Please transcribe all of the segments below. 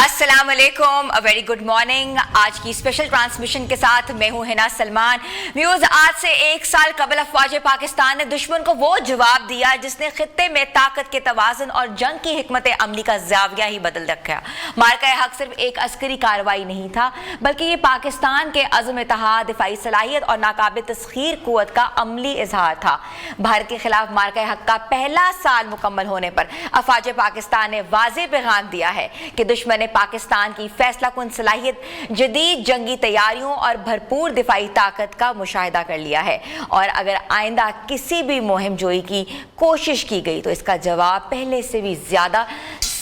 अस्सलाम वालेकुम, a very good morning. आज की स्पेशल ट्रांसमिशन के साथ मैं हूं हिना सलमान। व्यूज, आज से 1 साल कबल अफवाज पाकिस्तान ने दुश्मन को वो जवाब दिया जिसने खित्ते में ताकत के तवाज़ुन और जंग की हिकमत अमली का जाविया ही बदल रखा। मार्का हक सिर्फ एक अस्करी कार्रवाई नहीं था, बल्कि ये पाकिस्तान के अज़्म, इत्तेहाद, दिफाई सलाहियत और नाकाबिल तस्खीर कुव्वत का अमली इजहार था। भारत के खिलाफ मार्का हक का पहला साल मुकम्मल होने पर अफवाज पाकिस्तान ने वाज़ेह पैगाम दिया है कि दुश्मन ने पाकिस्तान की फैसला कुन सलाहियत, जदीद जंगी तैयारियों और भरपूर दिफाई ताकत का मुशाहिदा कर लिया है, और अगर आइंदा किसी भी मुहिम जोई की कोशिश की गई तो इसका जवाब पहले से भी ज्यादा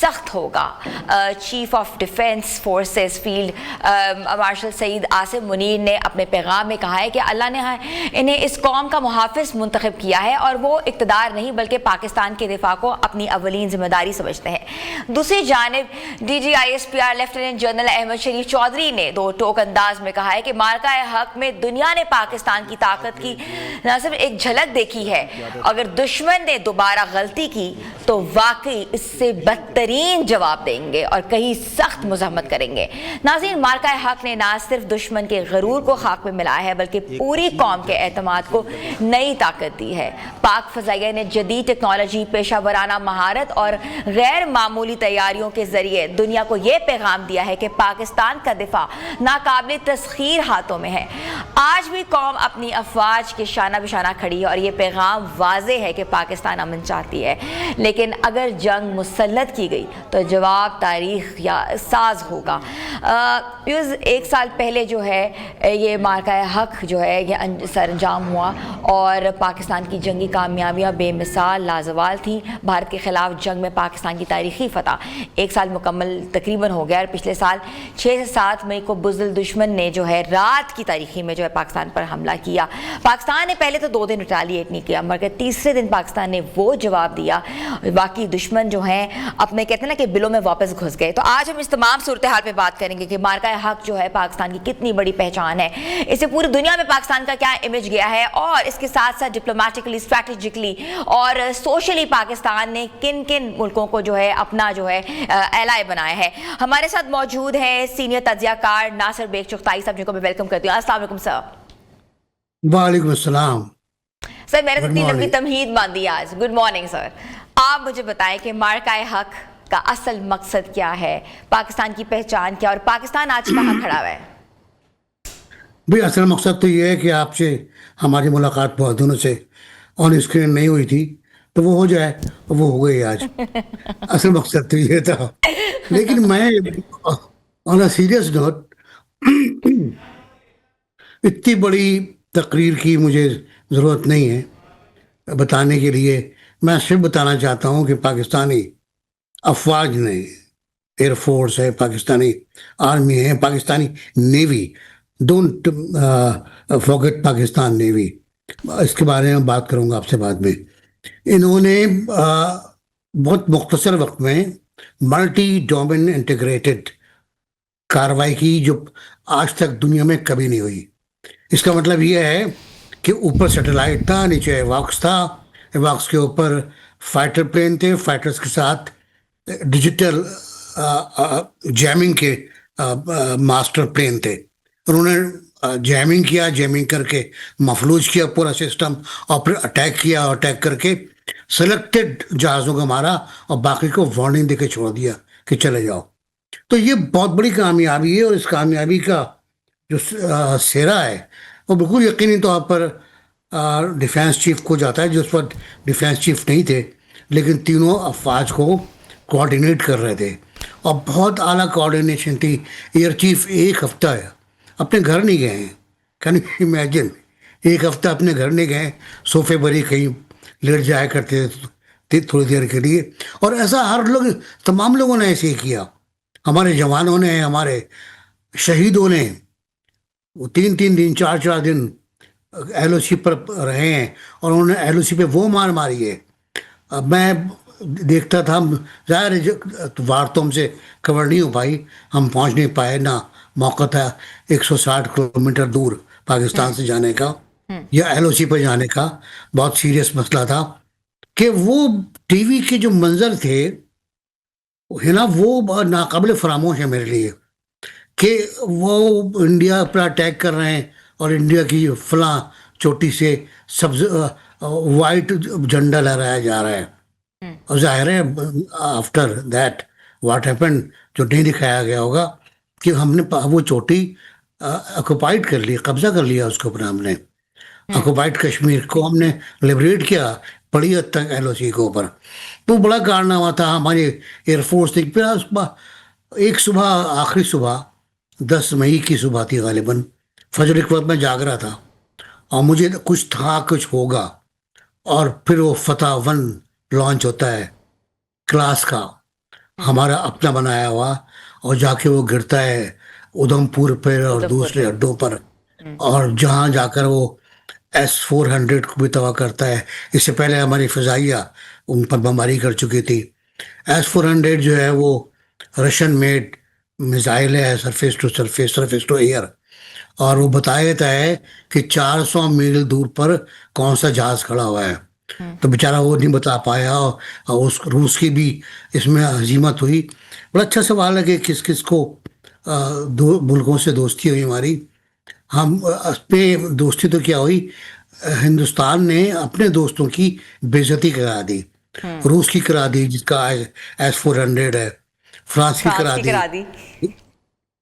सख्त होगा। Chief of defence forces field marshal Saeed Asim Munir ने अपने पैगाम में कहा है कि अल्लाह ने इन्हें इस कौम का मुहाफिज मुंतखब किया है और वो इक़्तिदार नहीं बल्कि पाकिस्तान के दिफा को अपनी अवलीन जिम्मेदारी समझते हैं। दूसरी जानिब DGISPR लेफ्टिनेंट जनरल अहमद शरीफ चौधरी ने दो टोक अंदाज में कहा है कि मार्का हक में दुनिया ने पाकिस्तान की ताकत की न सिर्फ एक झलक देखी है, अगर दुश्मन ने दोबारा गलती की तो वाकई इससे बदतरीन जवाब देंगे और कहीं सख्त मुज़म्मत करेंगे। नाज़रीन, मार्का हक ने ना सिर्फ दुश्मन के गरूर को खाक में मिलाया है बल्कि पूरी कौम के एतमाद को नई ताकत दी है। पाक फ़ज़ाइया ने जदीद टेक्नोलॉजी, पेशा वराना महारत और गैर मामूली तैयारियों के जरिए दुनिया को यह पैगाम दिया है कि पाकिस्तान का दिफा नाकाबिल तस्खीर हाथों में है। आज भी कौम अपनी अफवाज के शाना बिशाना खड़ी है और यह पैगाम वाज़े है कि पाकिस्तान अमन चाहती है, लेकिन अगर जंग मुसल्लत की गई तो जवाब तारीख या साज होगा। 1 साल पहले जो है ये मार्का हक जो है ये सरअंजाम हुआ और पाकिस्तान की जंगी कामयाबियाँ बेमिसाल लाजवाल थी। भारत के खिलाफ जंग में पाकिस्तान की तारीखी फतह 1 साल मुकम्मल तकरीबन हो गया और पिछले साल 6 से 7 मई को बुज़दिल दुश्मन ने जो है रात की तारीखी में जो है पाकिस्तान पर हमला किया। पाकिस्तान ने पहले तो 2 दिन रिटालिएट नहीं किया, मगर तीसरे दिन पाकिस्तान ने वो जवाब दिया, बाकी दुश्मन जो है अपने कहते हैं ना कि बिलों में वापस घुस गए। तो आज हम इस तमाम सूरत हाल पे बात करेंगे कि मार्का हक जो है पाकिस्तान की कितनी बड़ी पहचान है, इससे पूरी दुनिया में पाकिस्तान का क्या इमेज गया है, और इसके साथ साथ डिप्लोमेटिकली, स्ट्रैटेजिकली और सोशली पाकिस्तान ने किन किन मुल्कों को जो है अपना जो है एलाय बनाया है। हमारे साथ मौजूद है सीनियर तज्जियाकार नासिर बेग चुगताई साहब, जिनको मैं वेलकम करती हूँ। अस्सलाम वालेकुम सर। वालेकुम अस्सलाम सर, मैंने तो इतनी लंबी तमहीद बांधी आज। Good morning sir. आप मुझे बताएं कि मार्का हक का असल मकसद क्या है, पाकिस्तान की पहचान क्या और पाकिस्तान आज कहाँ खड़ा हुआ है? भाई, असल मकसद तो ये है कि आपसे हमारी मुलाकात बहुत दिनों से ऑन स्क्रीन नहीं हुई थी, तो वो हो जाए, वो हो गई आज। असल मकसद तो ये था। लेकिन मैं ऑन अ सीरियस नोट, इतनी बड़ी तकरीर की मुझे ज़रूरत नहीं है बताने के लिए। मैं सिर्फ बताना चाहता हूँ कि पाकिस्तानी अफवाज ने, एयरफोर्स है, पाकिस्तानी आर्मी है, Pakistani navy, don't forget Pakistan navy, इसके बारे में बात करूंगा आपसे बाद में। इन्होंने बहुत मुख्तसर वक्त में मल्टी डोमेन इंटीग्रेटेड कार्रवाई की जो आज तक दुनिया में कभी नहीं हुई। इसका मतलब ये है कि ऊपर सैटेलाइट था, नीचे एवॉक्स था, एवॉक्स के ऊपर फाइटर प्लेन थे, फाइटर्स के साथ डिजिटल जैमिंग के मास्टर प्लेन थे। उन्होंने जैमिंग किया, जैमिंग करके मफलूज किया पूरा सिस्टम, और फिर अटैक किया, और अटैक करके सेलेक्टेड जहाज़ों को मारा और बाकी को वार्निंग देके छोड़ दिया कि चले जाओ। तो ये बहुत बड़ी कामयाबी है, और इस कामयाबी का जो सेहरा है वो बिल्कुल यकीनी तौर पर डिफेंस चीफ को जाता है, जो उस वक्त डिफेंस चीफ नहीं थे, लेकिन तीनों अफवाज को कोऑर्डिनेट कर रहे थे और बहुत आला कोऑर्डिनेशन थी। एयर चीफ 1 हफ्ता अपने घर नहीं गए हैं, कैन यू इमेजिन? 1 हफ्ता अपने घर नहीं गए, सोफे बरी कहीं लेट जाया करते थे थोड़ी देर के लिए। और ऐसा हर लोग, तमाम लोगों ने ऐसे ही किया। हमारे जवानों ने, हमारे शहीदों ने वो 3-3 दिन, 4-4 दिन LOC पर रहे हैं, और उन्होंने LOC पे वो मार मारी है। अब मैं देखता था, ज़ाहिर है वार तो हमसे कवर नहीं हो पाई, हम पहुंच नहीं पाए, ना मौका था 160 किलोमीटर दूर पाकिस्तान से जाने का या LOC पर जाने का। बहुत सीरियस मसला था कि वो टीवी के जो मंजर थे है ना, वो नाकाबिले फरामोश है मेरे लिए कि वो इंडिया पर अटैक कर रहे हैं और इंडिया की फलां चोटी से सब्ज वाइट झंडा लहराया जा रहा है। और जाहिर है आफ्टर दैट व्हाट हैपेंड, जो नहीं दिखाया गया होगा कि हमने वो चोटी ऑक्युपाइड कर ली, कब्जा कर लिया उसके ऊपर हमने। ऑक्युपाइड कश्मीर को हमने लिबरेट किया बड़ी हद तक एलओसी के ऊपर। तो बड़ा कारनामा था हमारे एयरफोर्स ने। फिर एक सुबह, आखिरी सुबह 10 मई की सुबह थी गालिबन, फजर के वक्त मैं जाग रहा था और मुझे कुछ था कुछ होगा। और फिर वो फतह 1 लॉन्च होता है क्लास का, हमारा अपना बनाया हुआ, और जाके वो गिरता है उधमपुर पर और उधमपुर दूसरे पे। अड्डों पर। और जहाँ जाकर वो S-400 को भी तबाह करता है। इससे पहले हमारी फिजाइया उन पर बमबारी कर चुकी थी। S-400 जो है वो रशियन मेड मिसाइल है, surface to surface, surface to air. और वो बताया जाता है कि 400 मील दूर पर कौन सा जहाज खड़ा हुआ है। तो बेचारा वो नहीं बता पाया, और उस रूस की भी इसमें हजीमत हुई। बड़ा अच्छा सवाल है कि किस किस को दो मुल्कों से दोस्ती हुई हमारी। हम पे दोस्ती तो क्या हुई, हिंदुस्तान ने अपने दोस्तों की बेइज्जती करा दी। रूस की करा दी जिसका S-400 है, फ्रांस की फ्रांस करा की दी करा दी।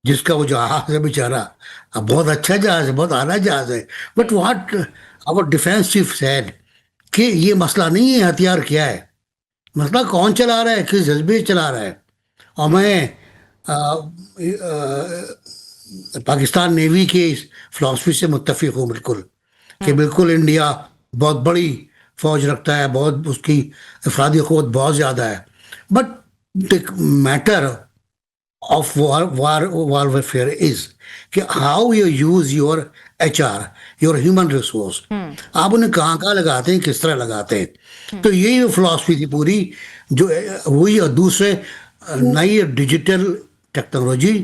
जिसका वो जहाज है बेचारा। अब बहुत अच्छा जहाज है, बहुत आला जहाज है। But what our defence chief said कि ये मसला नहीं है हथियार क्या है, मसला कौन चला रहा है, किस जज्बे से चला रहा है। और मैं पाकिस्तान नेवी के इस फिलॉसफी से मुत्तफिक हूँ बिल्कुल, कि बिल्कुल इंडिया बहुत बड़ी फौज रखता है, बहुत उसकी अफरादी क़ुव्वत बहुत ज़्यादा है। But the matter of warfare is कि how you use your HR, your human resource, आप उन्हें कहाँ कहाँ लगाते हैं, किस तरह लगाते हैं। तो यही फिलॉसफी थी पूरी, जो वही। और दूसरे नई डिजिटल टेक्नोलॉजी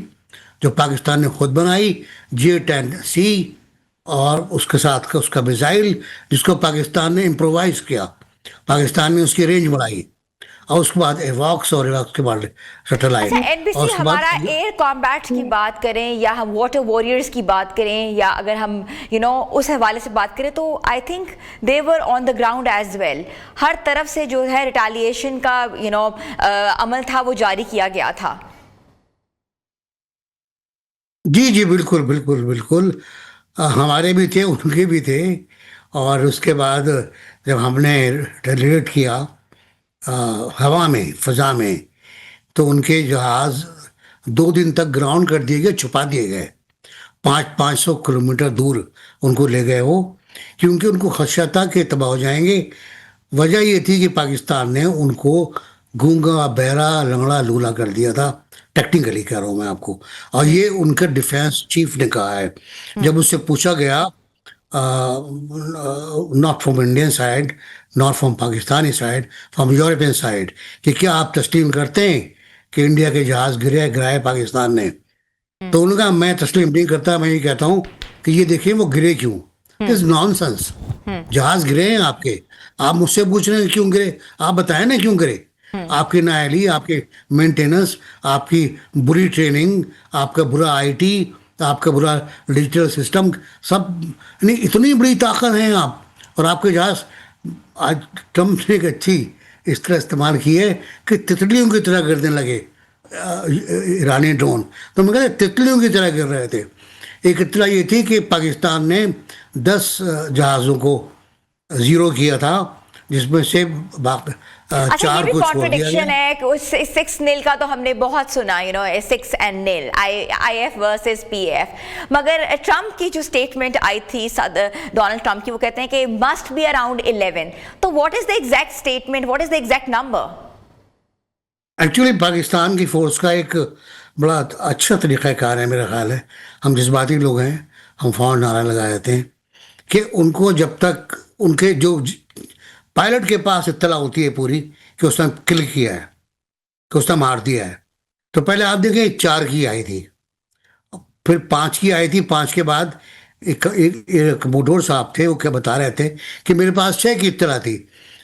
जो पाकिस्तान ने खुद बनाई, J-10C, और उसके साथ का उसका मिसाइल जिसको पाकिस्तान ने इम्प्रोवाइज किया, पाकिस्तान ने उसकी रेंज बढ़ाई। और उसके बाद एवॉक्स, और एवॉक्स के बाद सैटेलाइट। अच्छा, एनबीसी हमारा एयर कॉम्बैट की बात करें या हम वाटर वॉरियर्स की बात करें, या अगर हम उस हवाले से बात करें, तो I think they were on the ground as well. हर तरफ से जो है रिटालिएशन का अमल था वो जारी किया गया था। जी जी, बिल्कुल बिल्कुल बिल्कुल। हमारे भी थे, उनके भी थे। और उसके बाद जब हमने रिलेट किया हवा में, फ़ज़ा में, तो उनके जहाज़ 2 दिन तक ग्राउंड कर दिए गए, छुपा दिए गए। 500 किलोमीटर दूर उनको ले गए वो, क्योंकि उनको खदशा था कि तबाह हो जाएंगे। वजह ये थी कि पाकिस्तान ने उनको गूंगा, बहरा, लंगड़ा, लूला कर दिया था। टेक्निकली कह रहा हूँ मैं आपको। और ये उनका डिफेंस चीफ ने कहा है, जब उससे पूछा गया, not from Indian side, not from Pakistani side, from European side, कि क्या आप तस्लीम करते हैं कि इंडिया के जहाज़ गिराए पाकिस्तान ने। तो उन्होंने कहा मैं तस्लीम नहीं करता, मैं ये कहता हूँ कि ये देखिए वो गिरे क्यों। Is nonsense. जहाज गिरे हैं आपके, आप मुझसे पूछ रहे हैं क्यों गिरे, आप बताएं ना क्यों गिरे। आपकी नाअहली, आपके मेंटेनेंस, आपकी बुरी ट्रेनिंग, आपका बुरा IT, आपका बुरा डिजिटल सिस्टम, सब नहीं, इतनी बड़ी ताकत है आप, और आपके जहाज आज ट्रम्प ने एक अच्छी इस तरह इस्तेमाल की है कि तितलियों की तरह गिरने लगे ईरानी ड्रोन। तो मैं कहते तितलियों की तरह गिर रहे थे। एक इत्तला ये थी कि पाकिस्तान ने 10 जहाज़ों को ज़ीरो किया था, जिसमें से अच्छा, ये 4 भी को छोड़ दिया कॉन्ट्रडिक्शन गया। है कि उस 6 नील का तो हमने बहुत सुना, 6 and nil, IF versus PF। मगर ट्रम्प की जो स्टेटमेंट आई थी डोनाल्ड ट्रम्प की, वो कहते हैं कि मस्ट बी अराउंड 11। तो what is the exact statement, what is the exact number? Actually Pakistan की फोर्स का एक बड़ा अच्छा तरीक़ाकार है मेरा ख्याल है। हम जज्बाती लोग हैं, हम फ़ौरन नारा लगा देते हैं कि उनको जब तक उनके जो पायलट के पास इत्तला होती है पूरी कि उसने किल किया है, कि उसने मार दिया है, तो पहले आप देखें 4 की आई थी, फिर 5 की आई थी। 5 के बाद एक बुडोर साहब थे, वो क्या बता रहे थे कि मेरे पास 6 की इत्तला थी,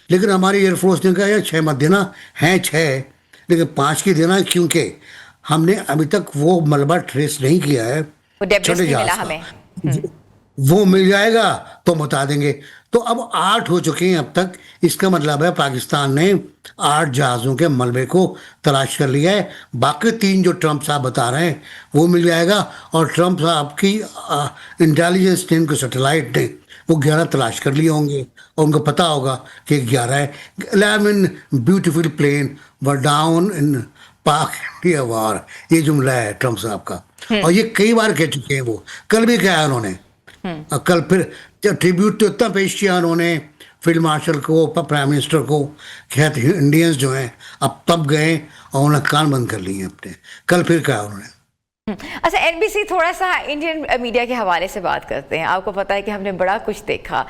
लेकिन हमारी एयरफोर्स ने कहा यार 6 मत देना, हैं 6, लेकिन 5 की देना, क्योंकि हमने अभी तक वो मलबा ट्रेस नहीं किया है वो डेब्रिस छोटे नहीं मिला जहाज हमें। का। वो मिल जाएगा तो बता देंगे। तो अब 8 हो चुके हैं अब तक। इसका मतलब है पाकिस्तान ने 8 जहाज़ों के मलबे को तलाश कर लिया है। बाकी 3 जो ट्रंप साहब बता रहे हैं वो मिल जाएगा। और ट्रंप साहब की इंटेलिजेंस टीम के सैटेलाइट ने वो 11 तलाश कर लिए होंगे और उनको पता होगा कि 11 है। 11 beautiful plane were down in Pak India war, ये जुमला है ट्रंप साहब का। और ये कई बार कह चुके हैं। वो कल भी कहा उन्होंने। और कल फिर ट्रिब्यूट तो इतना पेश किया उन्होंने फील्ड मार्शल को, प्राइम मिनिस्टर को, कहते इंडियंस जो हैं अब तब गए और उन्होंने कान बंद कर लिए अपने। कल फिर कहा उन्होंने। अच्छा, एनबीसी, थोड़ा सा इंडियन मीडिया के हवाले से बात करते हैं। आपको पता है कि हमने बड़ा कुछ देखा।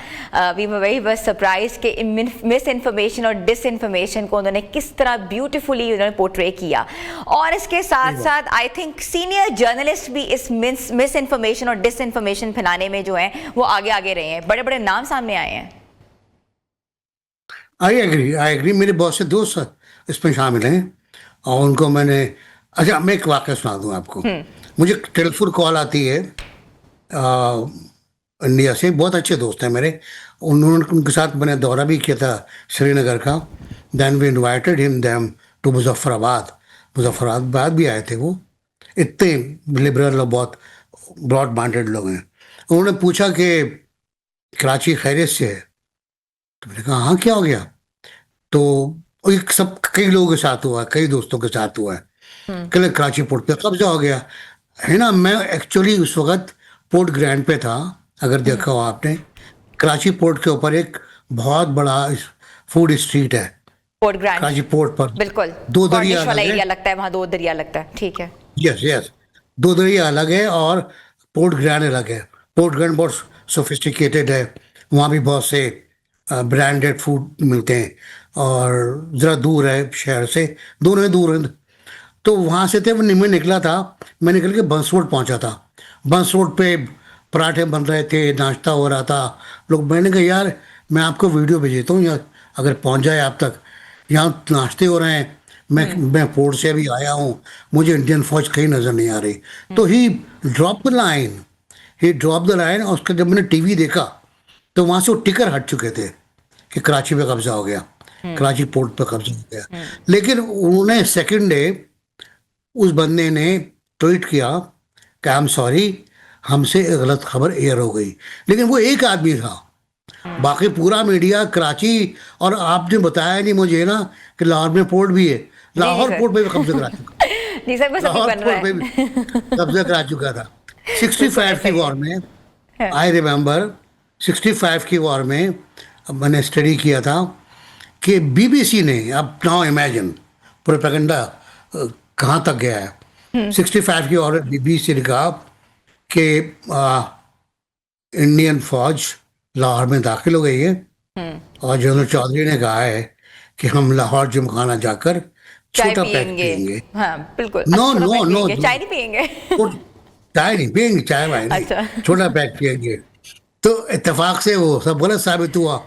वी वर वेरी बस सरप्राइज कि मिस इन्फॉर्मेशन और डिस इन्फॉर्मेशन को उन्होंने किस तरह ब्यूटीफुली उन्होंने पोर्ट्रे किया। और इसके साथ साथ आई थिंक सीनियर जर्नलिस्ट भी इस मिस इन्फॉर्मेशन और डिस इन्फॉर्मेशन फैलाने में जो है वो आगे आगे रहे हैं। बड़े बड़े नाम सामने आए हैं। I agree. मेरे बहुत से दोस्त इसमें शामिल हैं और उनको मैंने, अच्छा मैं एक वाक़या सुना दूँ आपको। मुझे टेलीफोन कॉल आती है इंडिया से। बहुत अच्छे दोस्त हैं मेरे। उन्होंने, उनके साथ मैंने दौरा भी किया था श्रीनगर का। Then we invited him them to Muzaffarabad भी आए थे वो। इतने लिबरल और बहुत ब्रॉड माइंडेड लोग हैं। उन्होंने पूछा कि कराची खैरियत से है? तो मैंने कहा हाँ, क्या हो गया? तो एक सब कई लोगों के साथ हुआ, कई दोस्तों के साथ हुआ है। कल कराची पोर्ट पे कब्जा हो गया है ना। मैं एक्चुअली उस वक्त पोर्ट ग्रैंड पे था, अगर देखा हो आपने। कराची पोर्ट के ऊपर एक बहुत बड़ा फूड स्ट्रीट है पोर्ट ग्रैंड, कराची पोर्ट पर। बिल्कुल 2 दरिया कॉर्निश वाला अलग एरिया है। लगता है, वहाँ 2 दरिया लगता है। ठीक है। यस 2 दरिया अलग है और पोर्ट ग्रैंड अलग है। पोर्ट ग्रैंड बहुत सोफिस्टिकेटेड है। वहाँ भी बहुत से ब्रांडेड फूड मिलते हैं और ज़रा दूर है शहर से, दोनों दूर हैं। तो वहाँ से थे, मैं निकला था। मैं निकल के बंस रोड पहुँचा था। बंस रोड पे पराठे बन रहे थे, नाश्ता हो रहा था। लोग, मैंने कहा यार मैं आपको वीडियो भेजता हूँ, या अगर पहुँच जाए आप तक। यहाँ नाश्ते हो रहे हैं, मैं पोर्ट से अभी आया हूँ, मुझे इंडियन फौज कहीं नज़र नहीं आ रही। तो ही ड्रॉप द लाइन। और उसका जब मैंने टीवी देखा तो वहाँ से वो टिकर हट चुके थे कि कराची पे कब्जा हो गया, कराची पोर्ट पे कब्जा हो गया। लेकिन उन्होंने सेकंड डे उस बंदे ने ट्वीट किया कि आई एम सॉरी, हमसे एक गलत खबर एयर हो गई। लेकिन वो एक आदमी था, बाकी पूरा मीडिया कराची। और आपने बताया नहीं मुझे ना कि लाहौर में पोर्ट भी है। लाहौर पोर्ट पे भी कब्जा करा चुका। जी सर, बस अभी लाहौर बन रहा पोर्ट पे भी है। कब्जा करा चुका था। 65 की वॉर में, आई रिमेम्बर 65 की वॉर में मैंने स्टडी किया था कि बीबीसी ने, अब नाउ इमेजिन प्रोपेगेंडा कहाँ तक गया है। 65 की वॉर बीबीसी ने कहा कि इंडियन फौज लाहौर में दाखिल हो गई है और जनरल चौधरी ने कहा है कि हम लाहौर जिमखाना जाकर चाय छोटा पैक पियेंगे। पियेंगे। हाँ बिल्कुल। नो अच्छा, नो नो, चाय नहीं पियेंगे। चाय नहीं पियेंगे, चाय वाय नहीं, अच्छा। छोटा पैक पियेंगे। तो इत्तेफाक से वो सब गलत साबित हुआ।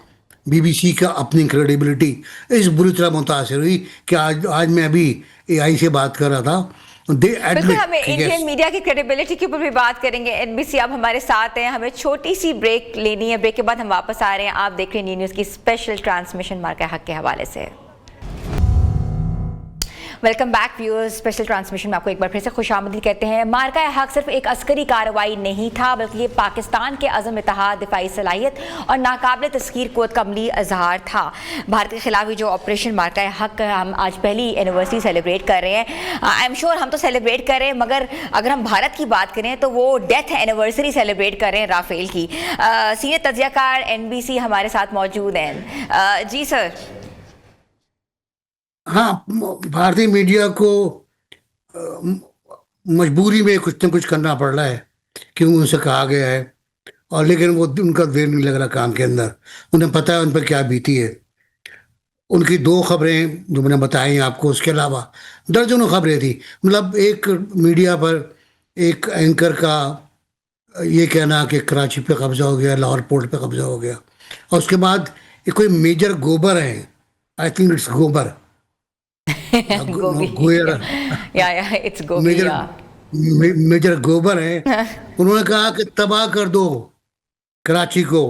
बीबीसी का अपनी क्रेडिबिलिटी इस बुरी तरह मुतासिर हुई कि आज मैं अभी एआई से बात कर रहा था। दे बिल्कुल, हमें एडमिट, इंडियन मीडिया की क्रेडिबिलिटी के ऊपर भी बात करेंगे। एनबीसी आप हमारे साथ हैं, हमें छोटी सी ब्रेक लेनी है। ब्रेक के बाद हम वापस आ रहे हैं। आप देख रहे हैं न्यूज़ की स्पेशल ट्रांसमिशन मार्का हक के हवाले से। Welcome back viewers. Special transmission में आपको एक बार फिर से खुशामदीद कहते हैं। मार्का हक सिर्फ एक अस्करी कार्रवाई नहीं था, बल्कि ये पाकिस्तान के अज़म इत्तेहाद, दिफाई सलाहियत और नाकाबिल तस्खीर क़ुव्वत का अमली इजहार था। भारत के खिलाफ जो ऑपरेशन मार्का हक, हम आज पहली एनिवर्सरी सेलिब्रेट कर रहे हैं। आई एम श्योर हम तो सेलिब्रेट कर रहे हैं, मगर अगर हम भारत की बात करें तो वो डेथ एनिवर्सरी सेलिब्रेट कर रहे हैं राफेल की। सीनियर तज्ज़ियाकार एनबीसी हमारे साथ मौजूद हैं। जी सर। हाँ, भारतीय मीडिया को मजबूरी में कुछ न कुछ करना पड़ रहा है क्योंकि उनसे कहा गया है। और लेकिन वो उनका देर नहीं लग रहा काम के अंदर। उन्हें पता है उन पर क्या बीती है। उनकी 2 खबरें जो मैंने बताई आपको, उसके अलावा दर्जनों खबरें थी। मतलब एक मीडिया पर एक एंकर का ये कहना कि कराची पे कब्जा हो गया, लाहौर पोर्ट पे कब्जा हो गया, और उसके बाद ये कोई मेजर गोबर है, आई थिंक इट्स गोबर गोगी गोयर या इट्स गोगी मेजर या मेजर गोबर है, उन्होंने कहा कि तबाह कर दो कराची को,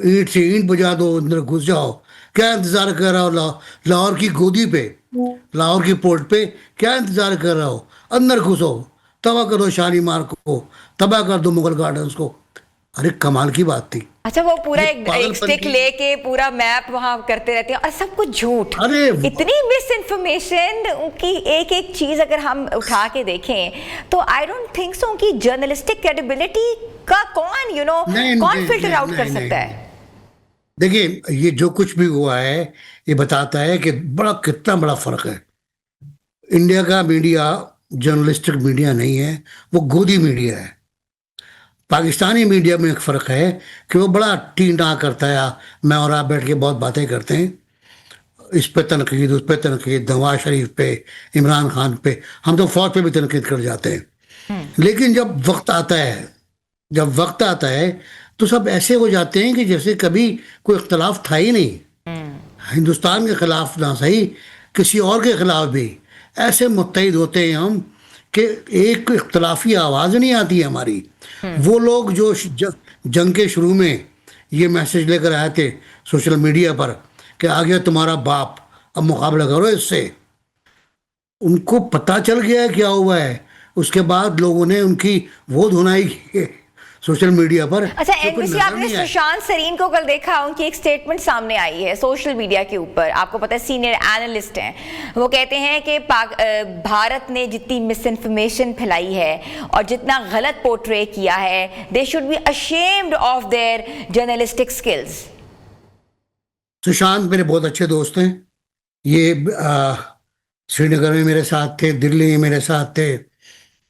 ईंट से ईंट बजा दो, अंदर घुस जाओ, क्या इंतजार कर रहा हो? लाहौर की गोदी पे, लाहौर की पोर्ट पे क्या इंतजार कर रहा हो? अंदर घुसो, तबाह करो शालीमार को, तबाह कर दो मुगल गार्डन्स को। अरे कमाल की बात थी। अच्छा, वो पूरा ये एक पागलपन स्टिक की- लेके पूरा मैप वहां करते रहते हैं और सब कुछ झूठ। अरे इतनी मिस इन्फॉर्मेशन, उनकी एक एक चीज अगर हम उठा के देखें तो आई डोंट थिंक सो कि जर्नलिस्टिक क्रेडिबिलिटी का कौन कौन फिल्टर आउट कर सकता है? देखिए, ये जो कुछ भी हुआ है ये बताता है कि कितना बड़ा फर्क है। इंडिया का मीडिया जर्नलिस्टिक मीडिया नहीं है, वो गोदी मीडिया है। पाकिस्तानी मीडिया में एक फ़र्क है कि वो बड़ा टीन टाँ करता है, मैं और आप बैठ के बहुत बातें करते हैं, इस पे तनकीद, उस पे तनकीद, नवाज शरीफ पे, इमरान खान पे, हम तो फौज पे भी तनकीद कर जाते हैं। लेकिन जब वक्त आता है तो सब ऐसे हो जाते हैं कि जैसे कभी कोई इख्तलाफ था ही नहीं। हिंदुस्तान के खिलाफ ना सही, किसी और के खिलाफ भी ऐसे मुत्तहिद होते हैं हम कि एक इख्तलाफी आवाज़ नहीं आती है हमारी। वो लोग जो जंग के शुरू में ये मैसेज लेकर आए थे सोशल मीडिया पर कि आ गया तुम्हारा बाप, अब मुकाबला करो इससे, उनको पता चल गया है क्या हुआ है। उसके बाद लोगों ने उनकी वो धुनाई की सोशल मीडिया पर। अच्छा, जो कोई एनबीसी नजर आपने नहीं आया। सुशांत सरीन को कल देखा, उनकी एक स्टेटमेंट सामने आई है सोशल मीडिया के ऊपर। आपको पता है सीनियर एनालिस्ट हैं, वो कहते हैं कि भारत ने जितनी मिस इन्फॉर्मेशन फैलाई है और जितना गलत पोर्ट्रे किया है, they should be ashamed of their journalistic skills. Sushant मेरे बहुत अच्छे दोस्त हैं। ये श्रीनगर में मेरे साथ थे, दिल्ली में मेरे साथ थे,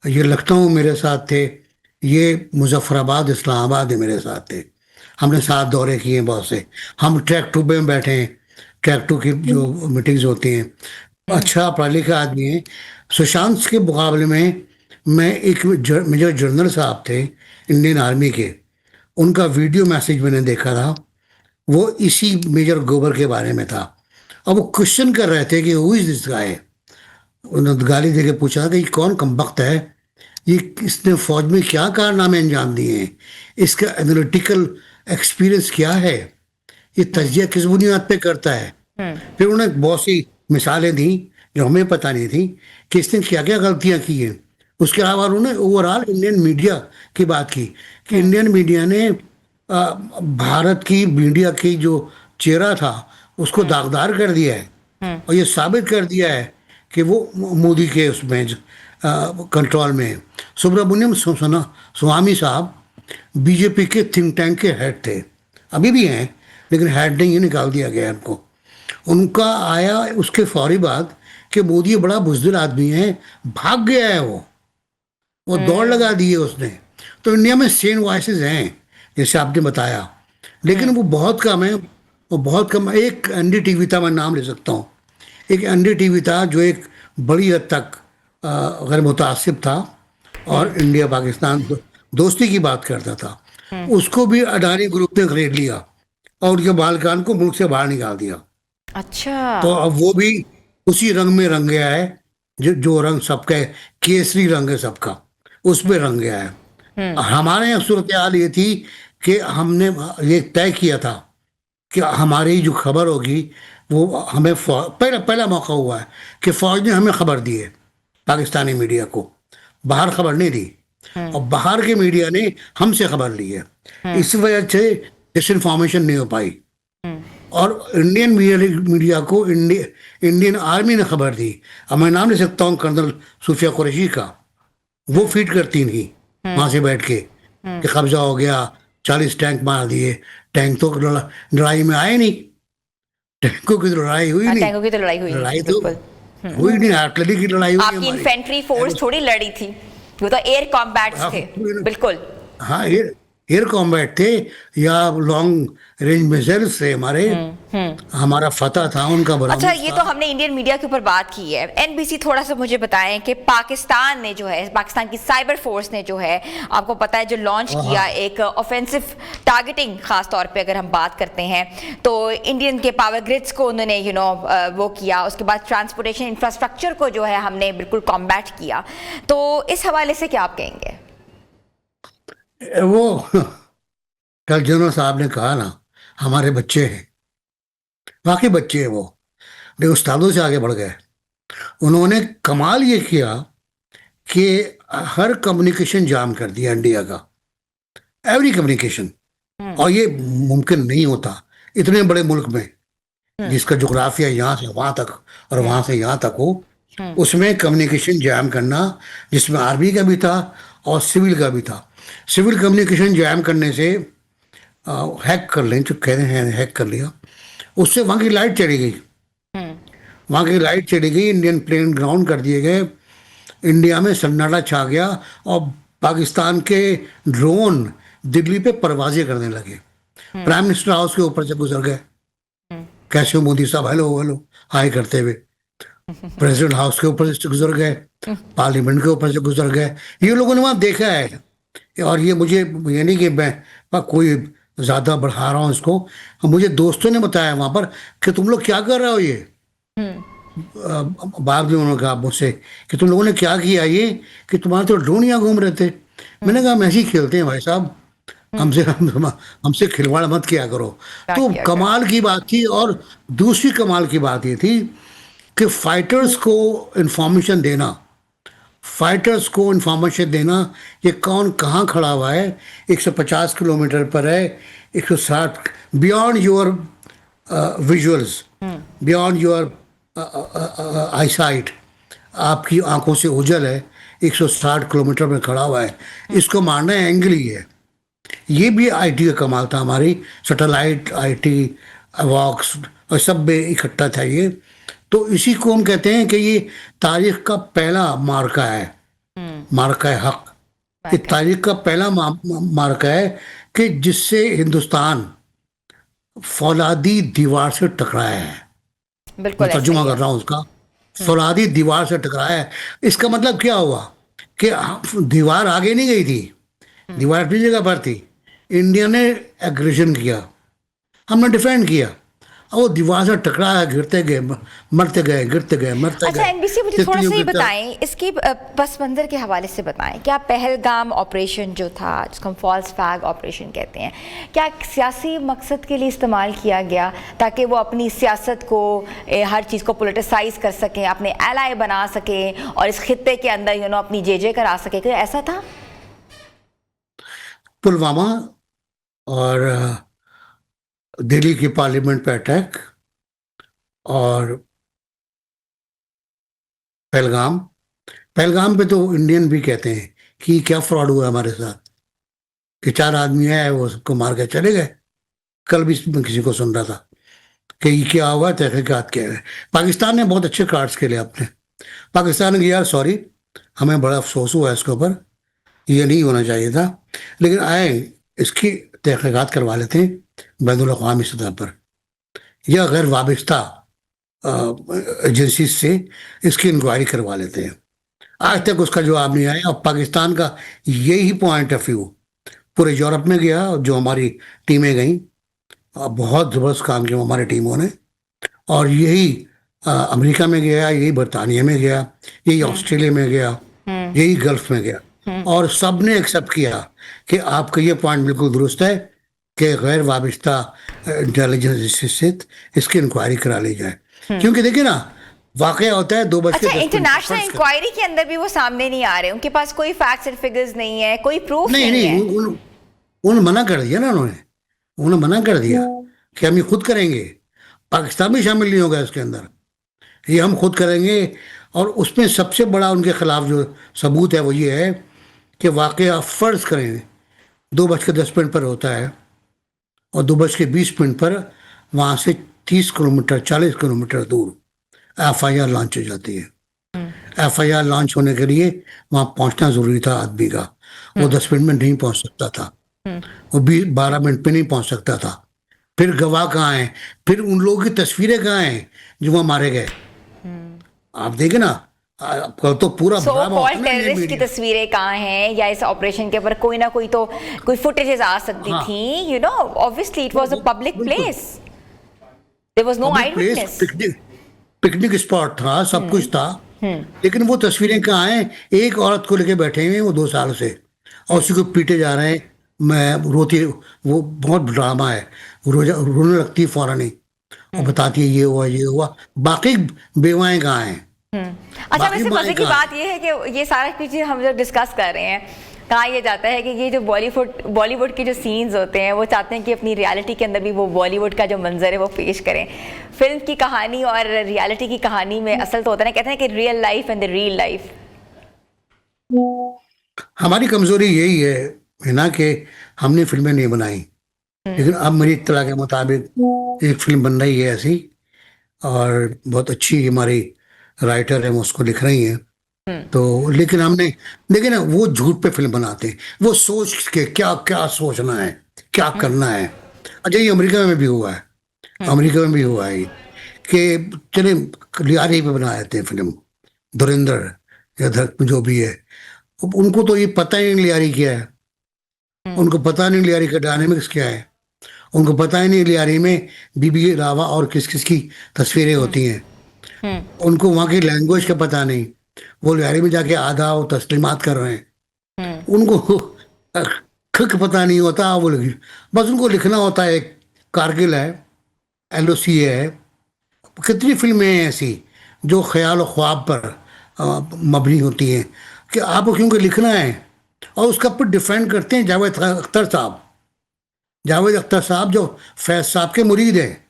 ये लखनऊ मेरे साथ थे, ये मुजफ्फराबाद इस्लामाबाद में मेरे साथ थे। हमने साथ दौरे किए हैं बहुत से। हम ट्रैक टू में बैठे हैं, ट्रैक टू की जो मीटिंग्स होती हैं। अच्छा पढ़ा लिखा आदमी है। सुशांत के मुकाबले में मैं एक मेजर जनरल साहब थे इंडियन आर्मी के, उनका वीडियो मैसेज मैंने देखा था, वो इसी मेजर गोबर के बारे में था। अब वो क्वेश्चन कर रहे थे कि हु इज दिस गाय। उन्होंने गाली देके पूछा कि कौन कमबख्त है, ये इसने फौज में क्या कारनामे अंजाम दिए हैं, इसका एनालिटिकल एक्सपीरियंस क्या है, ये तजिया किस बुनियाद पे करता है। फिर उन्होंने बहुत सी मिसालें दी जो हमें पता नहीं थी कि इसने क्या क्या गलतियां की हैं। उसके अलावा उन्होंने ओवरऑल इंडियन मीडिया की बात की कि इंडियन मीडिया ने भारत की मीडिया की जो चेहरा था उसको दागदार कर दिया है और ये साबित कर दिया है कि वो मोदी के उसमें कंट्रोल में। सुब्रमण्यम स्वामी साहब बीजेपी के थिंक टैंक के हेड थे, अभी भी हैं, लेकिन हेड नहीं निकाल दिया गया उनको। उनका आया उसके फौरी बाद कि मोदी बड़ा बुज़दिल आदमी है, भाग गया है वो दौड़ लगा दी है उसने। तो इंडिया में सेन वॉइसेस हैं जैसे आपने बताया, लेकिन वो बहुत कम है, वो बहुत कम। एक NDTV था, मैं नाम ले सकता हूँ, एक NDTV था जो एक बड़ी हद तक गैर मुतासिब था और इंडिया पाकिस्तान दोस्ती की बात करता था। उसको भी अडानी ग्रुप ने खरीद लिया और उनके मालिकान को मुल्क से बाहर निकाल दिया। अच्छा, तो अब वो भी उसी रंग में रंग गया है, जो रंग सबका है, केसरी रंग है सबका, उस पे रंग गया है। हमारे यहाँ सूरत हाल ये थी कि हमने ये तय किया था कि हमारी जो खबर होगी वो हमें पहला मौका हुआ है कि फौज ने हमें खबर दी है, पाकिस्तानी मीडिया को, बाहर खबर नहीं दी, और बाहर के मीडिया ने हमसे खबर ली है। इस वजह से डिसइंफॉर्मेशन नहीं हो पाई और इंडियन मीडिया को इंडियन आर्मी ने खबर दी। अब मैं नाम ले सकता हूँ कर्नल सूफिया कुरैशी का, वो फीड करती थी वहां से बैठ के कि कब्जा हो गया, 40 टैंक मार दिए। टैंक तो लड़ाई में आए नहीं, टैंकों की तो लड़ाई हुई नहीं, टैंकों की तो लड़ाई हुई लड़ाई तो हुई नहीं, आर्टिलरी की लड़ाई हुई आपकी हमारी। इन्फेंट्री फोर्स थोड़ी लड़ी थी, वो तो एयर कॉम्बैट्स थे। बिल्कुल, हाँ, एयर कॉम्बैट थे या लॉन्ग रेंज मिसाइल्स थे हमारे। हमारा फतह था, उनका अच्छा, बरामद ये था। तो हमने इंडियन मीडिया के ऊपर बात की है। एनबीसी थोड़ा सा मुझे बताएं कि पाकिस्तान ने जो है, पाकिस्तान की साइबर फोर्स ने जो है, आपको पता है, जो लॉन्च किया एक ऑफेंसिव टारगेटिंग, खास तौर पे अगर हम बात करते हैं तो इंडियन के पावर ग्रिड्स को उन्होंने वो किया। उसके बाद ट्रांसपोर्टेशन इंफ्रास्ट्रक्चर को जो है हमने बिल्कुल कॉम्बैट किया। तो इस हवाले से क्या आप कहेंगे? वो कल जनरल साहब ने कहा ना, हमारे बच्चे हैं, वाकई बच्चे हैं वो, लेकिन उस्तादों से आगे बढ़ गए। उन्होंने कमाल ये किया कि हर कम्युनिकेशन जाम कर दिया इंडिया का, एवरी कम्युनिकेशन। और ये मुमकिन नहीं होता इतने बड़े मुल्क में, जिसका जोग्राफिया यहाँ से वहां तक और वहां से यहाँ तक हो, उसमें कम्युनिकेशन जैम करना, जिसमें आर्मी का भी था और सिविल का भी था। सिविल कम्युनिकेशन जैम करने से हैक कर लें, जो कह रहे हैं हैक कर लिया, उससे वहाँ की लाइट चली गई। वहाँ की लाइट चली गई, इंडियन प्लेन ग्राउंड कर दिए गए, इंडिया में सन्नाटा छा गया और पाकिस्तान के ड्रोन दिल्ली पे परवाजें करने लगे। प्राइम मिनिस्टर हाउस के ऊपर से गुजर गए, कैसे हो मोदी साहब, हेलो हेलो हाय करते हुए। प्रेसिडेंट हाउस के ऊपर से गुजर गए, पार्लियामेंट के ऊपर से गुजर गए। ये लोगों ने वहाँ देखा है। और ये मुझे, ये नहीं कि मैं कोई ज़्यादा बढ़ा रहा हूँ इसको, मुझे दोस्तों ने बताया वहाँ पर कि तुम लोग क्या कर रहे हो ये। बाद में उन्होंने कहा मुझसे कि तुम लोगों ने क्या किया ये, कि तुम्हारे तो ड्रोन यहाँ घूम रहे थे। मैंने कहा हम ऐसे ही खेलते हैं भाई साहब, हमसे खिलवाड़ मत किया करो। तो कमाल की बात थी। और दूसरी कमाल की बात ये थी कि फाइटर्स को इंफॉर्मेशन देना, फाइटर्स को इंफॉर्मेशन देना, ये कौन कहाँ खड़ा हुआ है, 150 किलोमीटर पर है, 160, beyond your visuals, beyond your eyesight, आपकी आंखों से ओझल है, 160 किलोमीटर में खड़ा हुआ है, इसको मारना एंगल ही है। ये भी आईटी का कमाल था, हमारी सैटेलाइट आईटी वॉक्स और सब में इकट्ठा था ये। तो इसी को हम कहते हैं कि ये तारीख का पहला मार्का है, मार्का है हक। ये तारीख का पहला मार्का है कि जिससे हिंदुस्तान फौलादी दीवार से टकराया है। बिल्कुल मैं तर्जुमा कर रहा हूँ उसका, फौलादी दीवार से टकराया है। इसका मतलब क्या हुआ कि दीवार आगे नहीं गई थी, दीवार अपनी जगह पर थी। इंडिया ने एग्रेशन किया, हमने डिफेंड किया, और वो दीवार से टकराया, गिरते गए, मरते गए, गिरते गए, मरते गए। अच्छा एनबीसी, मुझे थोड़ा सा ये बताएं, इसकी पस मंजर के हवाले से बताएं। क्या पहलगाम ऑपरेशन जो था, जिसको हम फॉल्स फ्लैग ऑपरेशन कहते हैं, क्या सियासी मकसद के लिए इस्तेमाल किया गया ताकि वो अपनी सियासत को, हर चीज़ को पोलिटिसाइज कर सकें, अपने एलाय बना सकें और इस खित्ते के अंदर अपनी जे करा सके? क्या ऐसा था? पुलवामा और दिल्ली की पार्लियामेंट पे अटैक और पहलगाम, पहलगाम पे तो इंडियन भी कहते हैं कि क्या फ्रॉड हुआ हमारे साथ, कि 4 आदमी आए वो सबको मार के चले गए। कल भी मैं किसी को सुन रहा था कि ये क्या हुआ, तहकीकात क्या है। पाकिस्तान ने बहुत अच्छे कार्ड्स खेले अपने। पाकिस्तान ने यार सॉरी, हमें बड़ा अफसोस हुआ इसके ऊपर, ये नहीं होना चाहिए था, लेकिन आए इसकी तहकीकात करवा लेते हैं बैनुल-अक़वामी सतह पर, या गैर वाबस्ता एजेंसी से इसकी इंक्वायरी करवा लेते हैं। आज तक उसका जवाब नहीं आया। और पाकिस्तान का यही पॉइंट ऑफ व्यू पूरे यूरोप में गया, जो हमारी टीमें गई, बहुत ज़बरदस्त काम किया हमारी टीमों ने, और यही अमेरिका में गया, यही बरतानिया में गया, यही ऑस्ट्रेलिया में गया, यही गल्फ में गया, और सब ने एक्सेप्ट किया कि आपका ये पॉइंट बिल्कुल दुरुस्त है कि गैर वाबस्ता इंटेलिजेंस से इसकी इंक्वायरी करा ली जाए। क्योंकि देखिए ना, वाकया होता है 2 बज के 10 मिनट। इंटरनेशनल इंक्वायरी के अंदर भी वो सामने नहीं आ रहे, उनके पास कोई फैक्ट्स एंड फिगर्स नहीं है, कोई प्रूफ नहीं है। उन्होंने मना कर दिया ना, उन्होंने मना कर दिया कि हम ये खुद करेंगे। पाकिस्तान भी शामिल नहीं होगा इसके अंदर, ये हम खुद करेंगे। और उसमें सबसे बड़ा उनके खिलाफ जो सबूत है वो ये है कि वाकया फ़र्ज़ करें 2 बज के 10 मिनट पर होता है और 2 बज के 20 मिनट पर वहाँ से 30 किलोमीटर 40 किलोमीटर दूर FIR लॉन्च हो जाती है। FIR लॉन्च होने के लिए वहाँ पहुँचना ज़रूरी था आदमी का, वो 10 मिनट में नहीं पहुँच सकता था। वो 12 मिनट पे नहीं पहुंच सकता था। फिर गवाह कहाँ हैं, फिर उन लोगों की तस्वीरें कहाँ हैं जो वहां मारे गए। आप देखें ना, कल तो पूरा सो ड्रामा होता कॉल्ड ना ये टेररिस्ट की मीडिया। तस्वीरें कहाँ हैं, या इस ऑपरेशन के ऊपर कोई ना कोई तो कोई फुटेजेस आ सकती हाँ, थी, you know, obviously it was a public बिल्कुल place, there was no I public place, witness. Picnic spot था, सब कुछ था। लेकिन वो तस्वीरें कहाँ हैं, एक औरत को लेके बैठे हुए हैं वो 2 साल से, और उसी को पीटे जा रहे हैं। मैं रोती, वो बहुत ड्रामा है। रोने लगती है फौरन ही, और बताती है ये हुआ ये हुआ। बाकी बेवाएं कहाँ हैं, अच्छा, बाकी वैसे माएँ मजे की कहाँ हैं। बात ये है कि ये सारा कुछ हम जो डिस्कस कर रहे हैं, कहा यह जाता है कि ये जो बॉलीवुड के जो सीन्स होते हैं, वो चाहते हैं कि अपनी रियलिटी के अंदर भी वो बॉलीवुड का जो मंजर है वो पेश करें। फिल्म की कहानी और रियलिटी की कहानी में असल तो होता है ना, कहते हैं कि real life and the real life. हमारी कमजोरी यही है ना कि हमने फिल्में नहीं बनाई। लेकिन अब मेरी इत्तला के मुताबिक एक फिल्म बन रही है ऐसी, और बहुत अच्छी हमारी राइटर है, वो उसको लिख रही हैं। तो लेकिन हमने, लेकिन वो झूठ पे फिल्म बनाते हैं, वो सोच के क्या क्या सोचना है, क्या करना है। अच्छा, ये अमेरिका में भी हुआ है, अमेरिका में भी हुआ है ये, कि चले लियारी पे बना देते हैं फिल्म, धुरंधर या जो भी है। उनको तो ये पता ही नहीं लियारी क्या है, उनको पता नहीं लियारी का डायनेमिक्स क्या है, उनको पता ही नहीं लियारी में बीबी रावा और किस किस की तस्वीरें होती हैं। उनको वहाँ की लैंग्वेज का पता नहीं, वो लियारी में जाके आधा वो तस्लीमात कर रहे हैं। उनको खक पता नहीं होता, वो बस उनको लिखना होता है। कारगिल है, एलओसी है, कितनी फिल्में हैं ऐसी जो ख्याल और ख्वाब पर मबनी होती हैं, कि आपको क्योंकि लिखना है। और उसका पर डिफेंड करते हैं जावेद अख्तर साहब। जावेद अख्तर साहब जो फैज साहब के मुरीद हैं,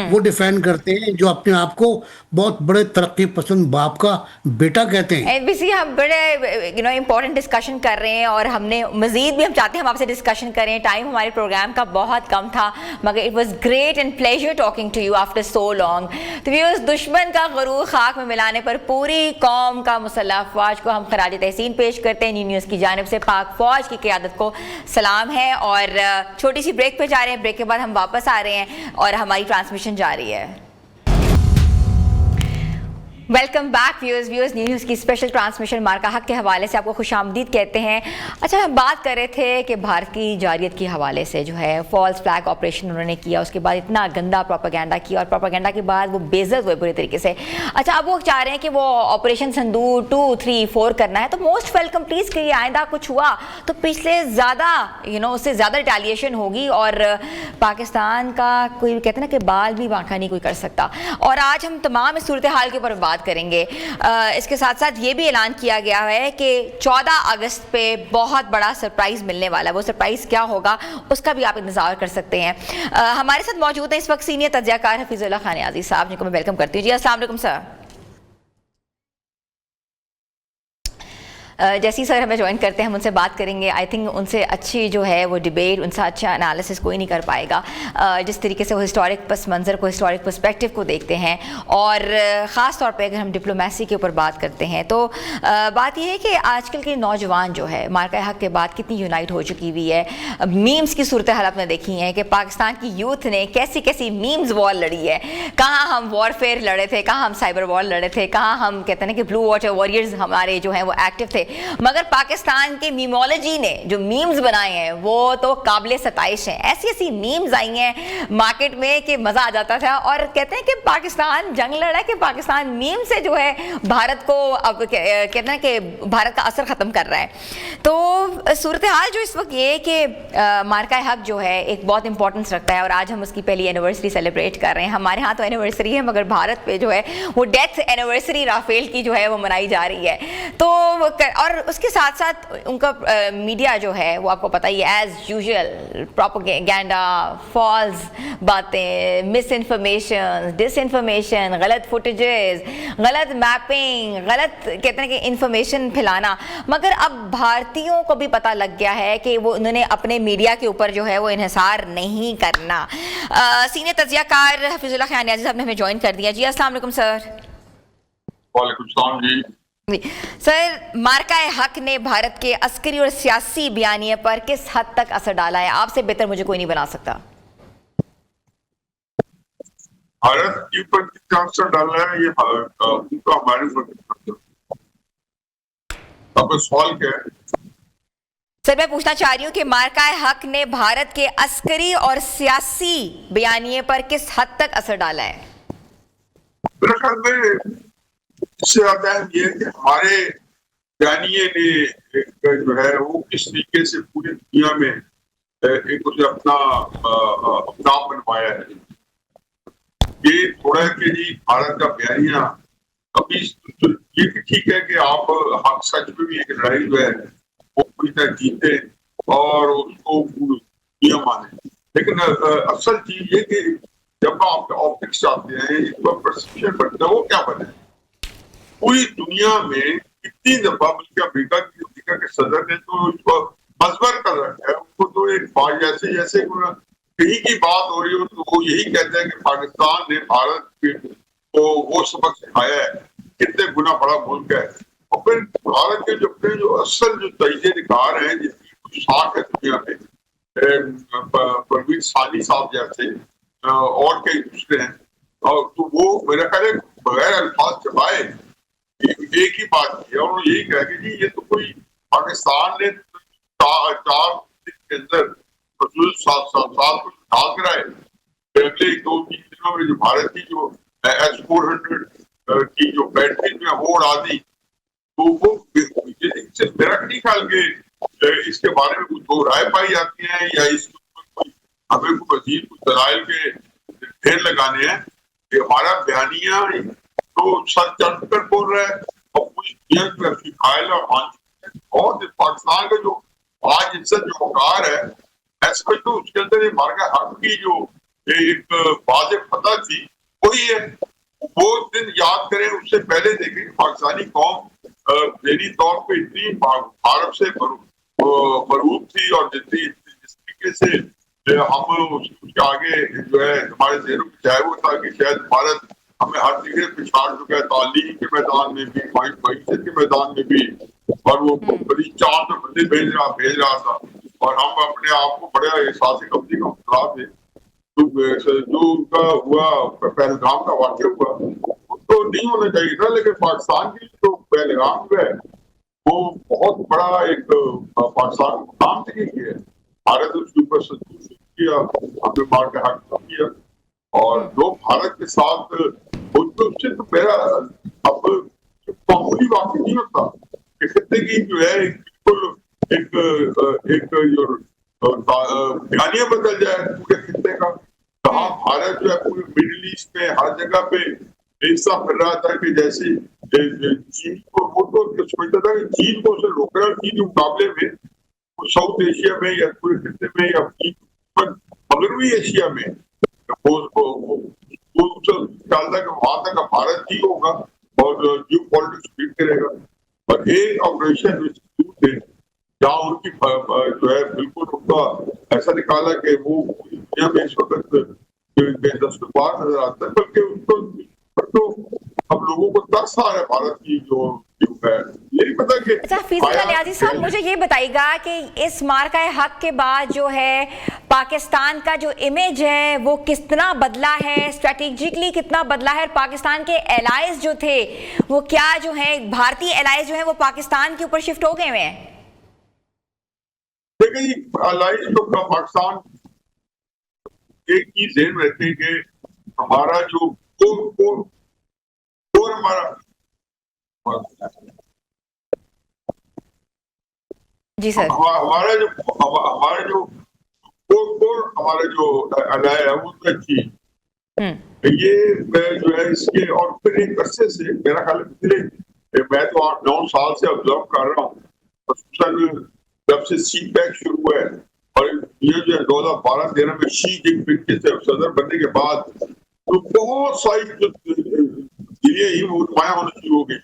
वो डिफेंड करते हैं, जो अपने आप को बहुत बड़े तरक्की पसंद बाप का बेटा कहते हैं। एनबीसी, हम बड़े इंपॉर्टेंट डिस्कशन कर रहे हैं, और हमने मजीद भी हम चाहते हैं हम आपसे डिस्कशन करें। टाइम हमारे प्रोग्राम का बहुत कम था, मगर it was great and pleasure talking to you after so long. तो व्यूअर्स, दुश्मन का गरूर खाक में मिलाने पर पूरी कौम का मुसल्लह अफवाज को हम खराज तहसीन पेश करते हैं। न्यूज़ की जानिब से पाक फौज की क़यादत को सलाम है। और छोटी सी ब्रेक पे जा रहे हैं, ब्रेक के बाद हम वापस आ रहे हैं और हमारी ट्रांसमिशन जारी है। वेलकम बैक व्यूअर्स, न्यूज़ की स्पेशल ट्रांसमिशन मार्का हक के हवाले से आपको खुशामदीद कहते हैं। अच्छा, हम बात कर रहे थे कि भारत की जारियत के हवाले से जो है फॉल्स फ्लैग ऑपरेशन उन्होंने किया, उसके बाद इतना गंदा प्रोपेगेंडा किया, और प्रोपेगेंडा के बाद वो बेइज्जत हुए बुरे तरीके से। अच्छा, अब वो चाह रहे हैं कि वो ऑपरेशन सिंदूर 2, 3, 4 करना है, तो मोस्ट वेलकम प्लीज़ कि आइंदा कुछ हुआ तो पिछले ज़्यादा उससे ज़्यादा रिटेलिएशन होगी, और पाकिस्तान का कोई कहते हैं ना कि बाल भी बांका नहीं कोई कर सकता। और आज हम तमाम इस सूरत हाल के ऊपर बात करेंगे। इसके साथ साथ ये भी ऐलान किया गया है कि 14 अगस्त पे बहुत बड़ा सरप्राइज मिलने वाला है। वो सरप्राइज क्या होगा उसका भी आप इंतजार कर सकते हैं। हमारे साथ मौजूद है इस वक्त सीनियर तज्ज़ियाकार हफीजुल्लाह खान नियाज़ी साहब, जिनको मैं वेलकम करती हूँ। जी, अस्सलाम वालेकुम सर। जैसे ही सर हमें ज्वाइन करते हैं हम उनसे बात करेंगे। आई थिंक उनसे अच्छी जो है वो डिबेट, उनसे अच्छा एनालिसिस कोई नहीं कर पाएगा। जिस तरीके से वो हिस्टोरिक पस मंज़र को, हिस्टोरिक पर्सपेक्टिव को देखते हैं, और ख़ास तौर पे अगर हम डिप्लोमेसी के ऊपर बात करते हैं तो बात यह है कि आजकल के नौजवान जो है मार्का हक के बाद कितनी यूनाइट हो चुकी हुई है। मीम्स की सूरत हाल आपने देखी है कि पाकिस्तान की यूथ ने कैसी कैसी मीम्स वॉर लड़ी है। कहाँ हम वॉरफेयर लड़े थे, कहाँ हम साइबर वॉर लड़े थे, कहाँ हम कहते हैं कि ब्लू वाटर वॉरियर्स हमारे जो हैं वो एक्टिव थे। मगर पाकिस्तान के मीमोलॉजी ने जो मीम्स बनाए हैं वो तो काबिले सताइश हैं। ऐसी ऐसी मीम्स आई हैं मार्केट में कि मज़ा आ जाता था, और कहते हैं कि पाकिस्तान जंग लड़ा कि पाकिस्तान मीम से जो है भारत को, अब कहते हैं कि भारत का असर ख़त्म कर रहा है। तो सूरत हाल जो इस वक्त ये है कि मार्का हक जो है एक बहुत इंपॉर्टेंस रखता है, और आज हम उसकी पहली एनिवर्सरी सेलिब्रेट कर रहे हैं। हमारे यहाँ तो एनिवर्सरी है, मगर भारत पे जो है वो डेथ एनिवर्सरी राफेल की जो है वो मनाई जा रही है। तो और उसके साथ साथ उनका मीडिया जो है वो आपको पता ही है, एज यूजुअल प्रोपेगेंडा, फॉल्स बातें, मिस इन्फॉर्मेशन, डिस इन्फॉर्मेशन, गलत फुटेजेस, गलत मैपिंग, गलत कहते हैं कि इंफॉर्मेशन फैलाना। मगर अब भारतीयों को भी पता लग गया है कि वो उन्होंने अपने मीडिया के ऊपर जो है वो इन्हिसार नहीं करना। सीनियर तज्ज़ियाकार हफीजुल्लाह खान नियाज़ी साहब ने हमें ज्वाइन कर दिया। जी, अस्सलाम वालेकुम सर। वालेकुम सलाम जी। जी। सर, मार्का हक ने भारत के अस्करी और सियासी बयानिए पर किस हद तक असर डाला है? आपसे बेहतर मुझे कोई नहीं बना सकता। भारत के ऊपर कितना असर डाला है ये उनका हमारे ऊपर। आपका सवाल क्या है? सर, मैं पूछना चाह रही हूँ कि मार्का हक ने भारत के अस्करी और सियासी बयानिए पर किस हद तक असर डाला है? मेरे ख्याल में इससे ज्यादा ये है कि हमारे बयानिए ने जो है वो किस तरीके से पूरी दुनिया में एक उसे अपना बनवाया है। ये थोड़ा है कि जी भारत का बयानिया अभी ये भी ठीक है कि आप हक सच में भी एक लड़ाई जो है वो पूरी तरह जीते और उसको दुनिया माने, लेकिन असल चीज ये कि जब आप ऑप्टिक्स आते हैं, इस पर परसेप्शन बनता है, वो क्या बने। पूरी दुनिया में कितनी दफा बल्कि अमेरिका के सदर ने तो उसको मजबर कर रखा है, उनको तो एक बात जैसे जैसे कहीं की बात हो रही हो तो वो यही कहते हैं कि पाकिस्तान ने भारत को वो सबक सिखाया है, कितने गुना बड़ा मुल्क है। और फिर भारत के जो अपने जो असल जो तरीके निकार हैं, जिसकी कुछ साख है दुनिया में, परवीन सानी साहब जैसे और कई दूसरे हैं, और तो वो मेरा ख्याल है बगैर अल्फाज चबाए एक ही बात की है, और यही कहा कि जी ये तो कोई पाकिस्तान ने 4 दिन के अंदर 7 को ढाल कराए। अगले 2-3 दिनों में जो भारत की जो S-400 की जो बैटरी जो है वो उड़ा दी, तो वो मेरा नहीं ख्याल के इसके बारे में कुछ दो राय पाई जाती है या इसके ऊपर हमें को मजीद कुछ दलाइल के ढेर लगाने हैं कि हमारा बयानिया तो सच चढ़ कर बोल रहा है और पूरी दुनिया की खायल और पाकिस्तान का जो आज इज्जत जो वकार है, ऐसे में तो उसके अंदर मार्का हक की जो एक वाज़ेह फतह थी वही है। वो दिन याद करें, उससे पहले देखें पाकिस्तानी कौम ज़हनी तौर पे इतनी भारत से मरूब थी और जिस तरीके से हम उसके आगे जो है हमारे जहनों में चाहे वो था कि शायद भारत हमें हर जगह पिछाड़ चुका है, तालीम के मैदान में भी, मईशत के मैदान में भी, और वो बड़ी चांद में बंदे भेज रहा था और हम अपने आप को बड़े एहसास कब्जी का मुखला थे। तो जो उनका हुआ पहलगाम का वाक्य हुआ तो नहीं होना चाहिए था, लेकिन पाकिस्तान की जो पहलगाम है वो बहुत बड़ा एक पाकिस्तान को काम देने की है। भारत उसके ऊपर संतुष्ट किया, हमने मार के हक किया और लोग भारत के साथ उससे तो मेरा अब मामूली वाक्य नहीं होता कि खत्ते की जो है बिल्कुल एक जो बयानिया बदल जाए पूरे खत्ते का। कहा भारत जो है पूरे मिडिल ईस्ट में हर जगह पे ऐसा फिर रहा था कि जैसे चीन को वो तो समझता था कि चीन को उसे रोक रहा, चीन के मुकाबले में साउथ एशिया में या पूरे खत्ते में या मगरबी एशिया में ख्याल था कि वहां तक भारत ही होगा और जियो पॉलिटिक्स फीड करेगा। और एक ऑपरेशन थे जहाँ उनकी जो है बिल्कुल उनका ऐसा निकाला कि वो दुनिया में इस वक्त दस्तबार नजर आता है, बल्कि उनको तो हम लोगों को तरस आ रहा है भारत की जो है। ये नहीं पता कि अच्छा, फीज़ल अलियाज़ी साहब मुझे ये बताइएगा कि इस मार्का हक के बाद जो है पाकिस्तान का जो इमेज है वो कितना बदला है, स्ट्रेटेजिकली कितना बदला है, और पाकिस्तान के एलाइज जो थे वो क्या जो है भारतीय एलाइज जो है वो पाकिस्तान के ऊपर शिफ्ट हो गए हुए हैं? देखिए एलाइज तो पाकिस्तान एक चीज ध्यान में रखें कि हमारा जो हमारा जी सर, हमारा जो हमारा जो अलाय है वो तो अच्छी ये जो है इसके। और फिर एक अरसे से मेरा ख्याल पिछले मैं तो 8-9 साल से ऑब्जर्व कर रहा हूँ, जब से सी पैक शुरू हुआ है और ये जो 2012-13 में शी जिनपिंग के सदर बनने के बाद तो बहुत सारी चीजें ही नुमाया होना शुरू हो गई।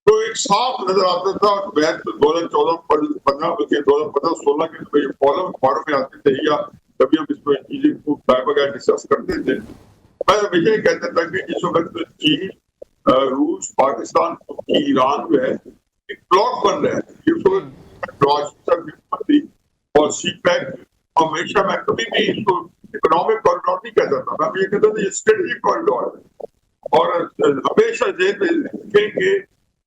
तो एक साफ नजर आता था। मैं 2014-15 बल्कि 2015-16 के फॉरम में आते थे या कभी हम इसमें चीजें को वगैरह डिस्कस करते थे। मैं हमेशा कहता था कि इस वक्त चीन रूस, पाकिस्तान, तुर्की, ईरान जो है एक ब्लॉक बन रहा है। ये और सीपैक हमेशा, मैं कभी भी इसको इकोनॉमिक कॉरिडोर नहीं कहता था, मैं ये कहता था ये स्ट्रेटेजिक कॉरिडोर है। और हमेशा जेल में देखें कि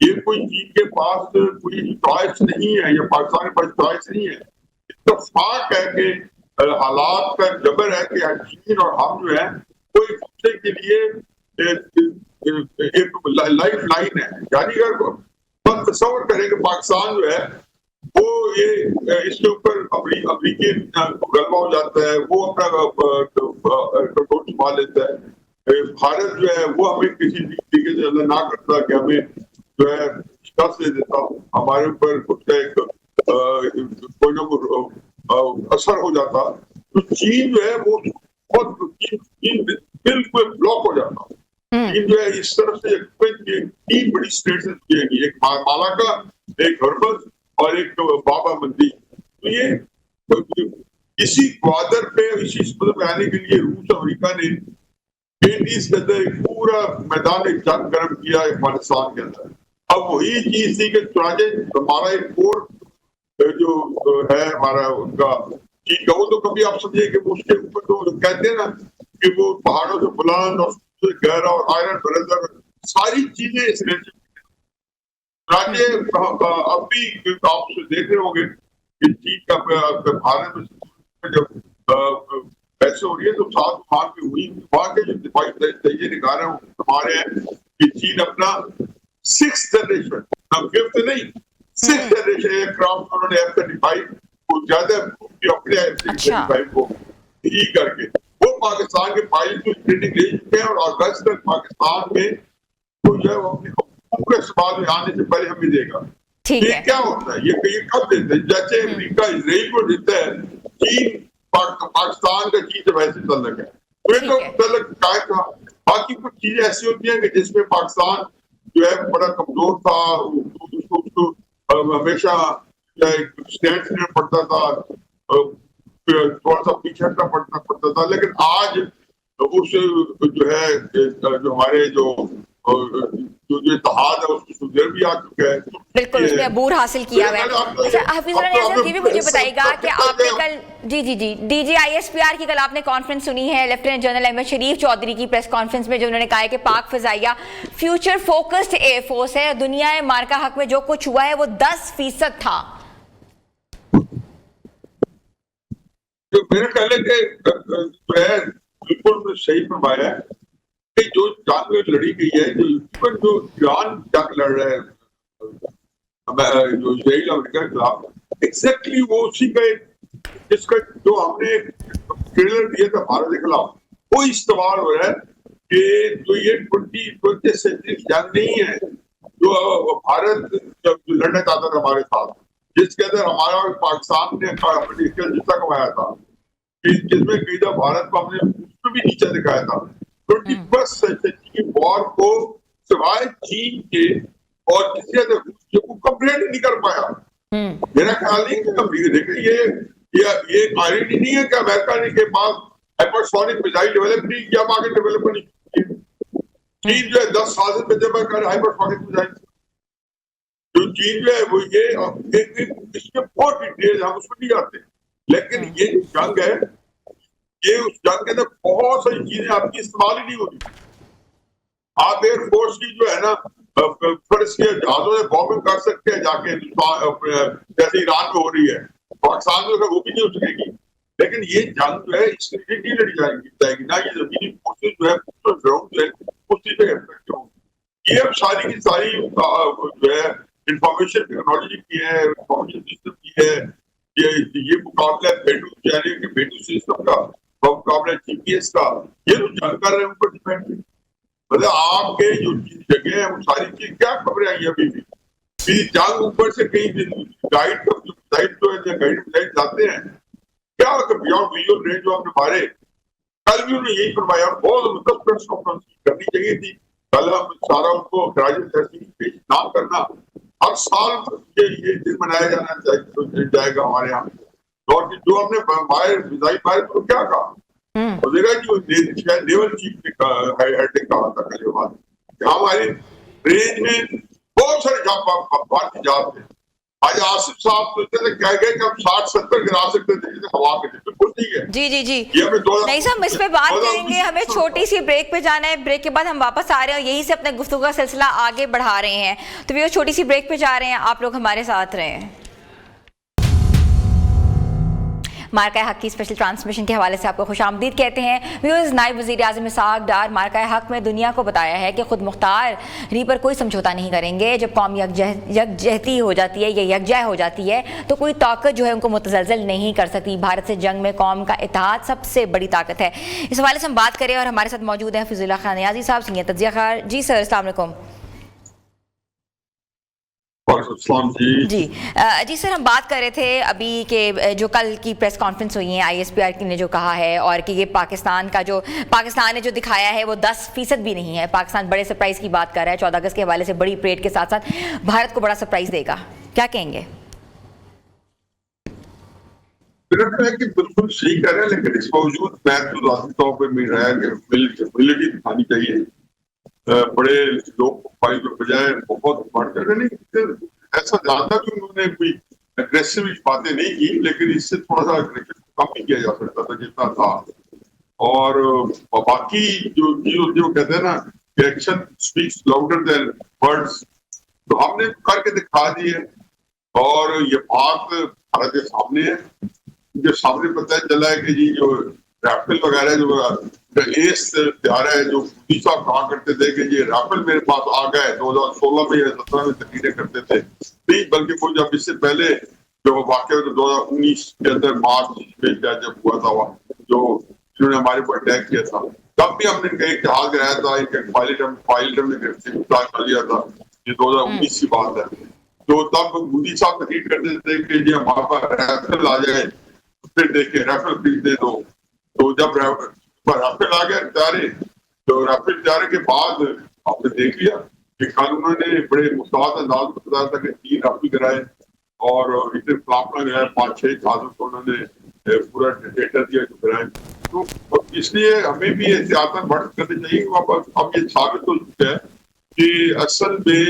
ये कोई चीन के पास कोई चॉइस नहीं है, या पाकिस्तान के पास चॉइस नहीं है। इत्तेफाक है कि हालात का जबर है कि चीन और हम जो है वो एक दूसरे के लिए एक लाइफ लाइन है। यानी अगर बस तस्वर करें कि पाकिस्तान जो है वो ये इसके ऊपर अमरीकी गलबा हो जाता है, वो अपना कंट्रोल संभाल लेता है। भारत जो है वो हमें किसी भी तरीके से अल्लाह ना करता कि हमें जो है शिकस्त दे देता, हमारे ऊपर उसका एक कोई ना कोई असर हो जाता, तो चीन जो है वो बहुत चीन बिल्कुल ब्लॉक हो जाता। चीन जो है इस तरफ से तीन बड़ी स्टेट से जुड़ेगी, एक मालाका, एक हरबस और एक बाबा मंदी। तो ये इसी ग्वादर पे इसी समुद्र में आने के लिए रूस अमेरिका ने 80s के अंदर एक पूरा मैदान एक जंग गर्म किया अफगानिस्तान के अंदर। अब वही चीज थी कि चुनाचे हमारा एक कोर जो है हमारा उनका चीन का, वो तो कभी आप समझे कि उसके ऊपर तो कहते हैं ना कि वो पहाड़ों से बुलंद और गहरा और आयरन ब्रदर सारी चीजें इस राज्य अब भी आप देख रहे होंगे कि चीन का भारत में जब ऐसे हो रही है तो साथ वहां की हुई, वहां के जो दिफाई तैयारी निकाल रहे हैं हमारे हैं कि चीन अपना 6th जनरेशन, 5th नहीं 6th जनरेशन एयरक्राफ्ट उन्होंने F-35 को ज्यादा अपने F-35 को ही करके वो पाकिस्तान के पायलट को ट्रेनिंग ले चुके हैं, और अगस्त तक पाकिस्तान में तो जो है अपने के सवाल में आने से पहले हमें देगा। ये क्या होता है, ये कब देते हैं? जैसे अमेरिका इसराइल को देता है, चीन पाकिस्तान का चीज वैसे तल्लक है, तो ये तो तल्लक काय था। बाकी कुछ चीजें ऐसी होती हैं कि जिसमें पाकिस्तान जो है बड़ा कमजोर था, उसको हमेशा स्टैंड लेना पड़ता था, थोड़ा सा पीछे हटना पड़ता था। लेकिन आज उस जो है जो हमारे जो इत्तेहाद है उसको सुधर भी आ चुका है, बिल्कुल उसने अबूर हासिल किया है। अच्छा हफीजुर रजा, ये भी मुझे बताइएगा कि आपने कल जी DGISPR की कल आपने कॉन्फ्रेंस सुनी है, लेफ्टिनेंट जनरल अहमद शरीफ चौधरी की प्रेस कॉन्फ्रेंस में जो उन्होंने कहा है कि पाक फजाइया फ्यूचर फोकस्ड एयरफोर्स है, दुनिया मार्का हक में जो कुछ हुआ है वो 10% था। जो मेरे ख्याल है बिल्कुल सही फरमाया है कि जो जंग लड़ी गई है, जो ईरान जंग लड़ रहा है जो इसराइल अमेरिका के खिलाफ, एग्जैक्टली वो उसी का जिसका जो हमने ट्रेलर दिया था भारत के खिलाफ, वो इस्तेमाल हो रहा है कि जो ये 20th सेंचुरी जंग नहीं है जो भारत जब लड़ना चाहता था हमारे साथ, जिसके अंदर हमारा पाकिस्तान ने जितना कमाया था, जिसमें कई दफा भारत को हमने उसमें भी नीचे दिखाया था। 21st सेंचुरी की वॉर को सिवाय चीन के और किसी अदर को कंप्लीट नहीं कर पाया। मेरा ख्याल नहीं कि देखिए ये आईडी नहीं है कि अमेरिका ने के पास हाइपरसोनिक मिसाइल डेवलप नहीं किया, आगे डेवलप नहीं किया। चीन जो है 10 साल से जब कर हाइपरसोनिक मिसाइल, जो चीन जो है वो ये इसमें बहुत डिटेल हम उसमें नहीं जाते, लेकिन ये जो जंग है ये उस जंग के अंदर बहुत सारी चीजें आपकी इस्तेमाल ही नहीं होती। आप एयरफोर्स की जो है ना फर्ज के जहाजों से बॉम्बिंग कर सकते हैं जाके, जैसे ईरान में हो रही है, पाकिस्तान में वो भी नहीं हो सकेगी। लेकिन ये जंग जो है इसके लिए नहीं लड़ी जाएगी ना, ये जमीनी फोर्सेज जो है ग्राउंड जो है उस चीज पे इफेक्ट होगी। ये अब सारी की सारी जो है इंफॉर्मेशन टेक्नोलॉजी की है, इंफॉर्मेशन सिस्टम की है, ये मुकाबला बेटू सिस्टम का मुकाबला GPS का, ये जो जंग कर रहे हैं ऊपर डिपेंड है। मतलब आपके जो जगह है वो सारी चीज क्या खबरें आई अभी भी जंग ऊपर से कहीं गाइड जो जाते हैं क्या बियॉन्ड विजुअल रेंज जो आपने मारे। कल भी उन्होंने यही फरमाया, बहुत मतलब प्रेस कॉन्फ्रेंस करनी चाहिए थी कल, हम सारा उनको पेश ना करना। हर साल ये दिन मनाया जाना जाएगा हमारे यहाँ, और जो हमने मारे तो क्या कहा, नेवल चीफ ने हेड ने कहा था कल बात हमारे रेंज में बहुत सारे भारतीय जहाज थे। आज आसिफ साहब सोचते थे कह गए कि हम 60-70 गिरा सकते थे हवा के, बिल्कुल ठीक है। जी जी जी, ये हमें नहीं साहब इस पे बात करेंगे, हमें छोटी सी ब्रेक पे जाना है, ब्रेक के बाद हम वापस आ रहे हैं, यहीं से अपने गुफ्तगू का सिलसिला आगे बढ़ा रहे हैं। तो वो छोटी सी ब्रेक पे जा रहे हैं, आप लोग हमारे साथ रहें। मार्का हक की स्पेशल ट्रांसमिशन के हवाले से आपको खुशामदीद कहते हैं। व्यूअर्स, नायब वज़ीर आज़म इसहाक़ डार मार्का हक में दुनिया को बताया है कि खुद मुख्तारी पर कोई समझौता नहीं करेंगे। जब कौम यकजहती हो जाती है या यकजा हो जाती है तो कोई ताकत जो है उनको मुतज़लज़ल नहीं कर सकती। भारत से जंग में कौम का इत्तेहाद सबसे बड़ी ताकत है। इस हवाले से हम बात करें और हमारे साथ मौजूद हैं हफीज़ुल्लाह खान नियाज़ी साहब, सीनियर तज्ज़ियाकार। जी सर, अस्सलाम वालेकुम। जी सर, हम बात कर रहे थे अभी के जो कल की प्रेस कॉन्फ्रेंस हुई है ISPR ने जो कहा है, और कि ये पाकिस्तान ने जो दिखाया है वो 10% भी नहीं है। पाकिस्तान बड़े सरप्राइज की बात कर रहा है, 14 अगस्त के हवाले से बड़ी परेड के साथ साथ भारत को बड़ा सरप्राइज देगा, क्या कहेंगे? बिल्कुल सही कह रहे हैं, लेकिन इस बावजूद मैं तौर पर मिल रहा है कि मिलिट्री दिखानी चाहिए। बड़े लोग फाइल के बजाय बहुत बढ़कर नहीं, ऐसा ज्यादा भी उन्होंने कोई अग्रेसिव बातें नहीं की, लेकिन इससे थोड़ा सा कम ही किया जा सकता था जितना था। और बाकी जो कहते हैं ना, action speaks louder than words, तो हमने करके दिखा दी है। और ये बात भारत के सामने है, जो सामने पता चला है कि जी जो राफेल वगैरह जो एस तैयार है, जो मोदी साहब कहा करते थे कि ये राफेल मेरे पास आ गए 2016 में या 17 में तकरीरें करते थे, नहीं बल्कि वो जब इससे पहले जो वाकया 2019 के अंदर मार्च में जब हुआ था, जो जिन्होंने हमारे पर अटैक किया था, तब भी हमने इनका एक जहाज गिराया था, इनका पायलट हमने गिरफ्तार कर लिया था। ये 2019 की बात है। तो तब मोदी साहब तकरीर करते थे कि जी हमारे पास राफेल आ जाए, फिर देखे राफेल खरीदने दो। तो जब राफेल आ गया तारे, तो राफेल तारे के बाद आपने देख लिया कि कल उन्होंने बड़े मुस्ताद अंदाज में बताया था कि 3 राफेल गिराए और इतने फ्लापना गिराए, 5-6 जहाजों को उन्होंने पूरा डेटा दिया जो गिराए। तो इसलिए हमें भी एहतियातन बढ़ करनी चाहिए। अब ये साबित हो चुका है कि असल में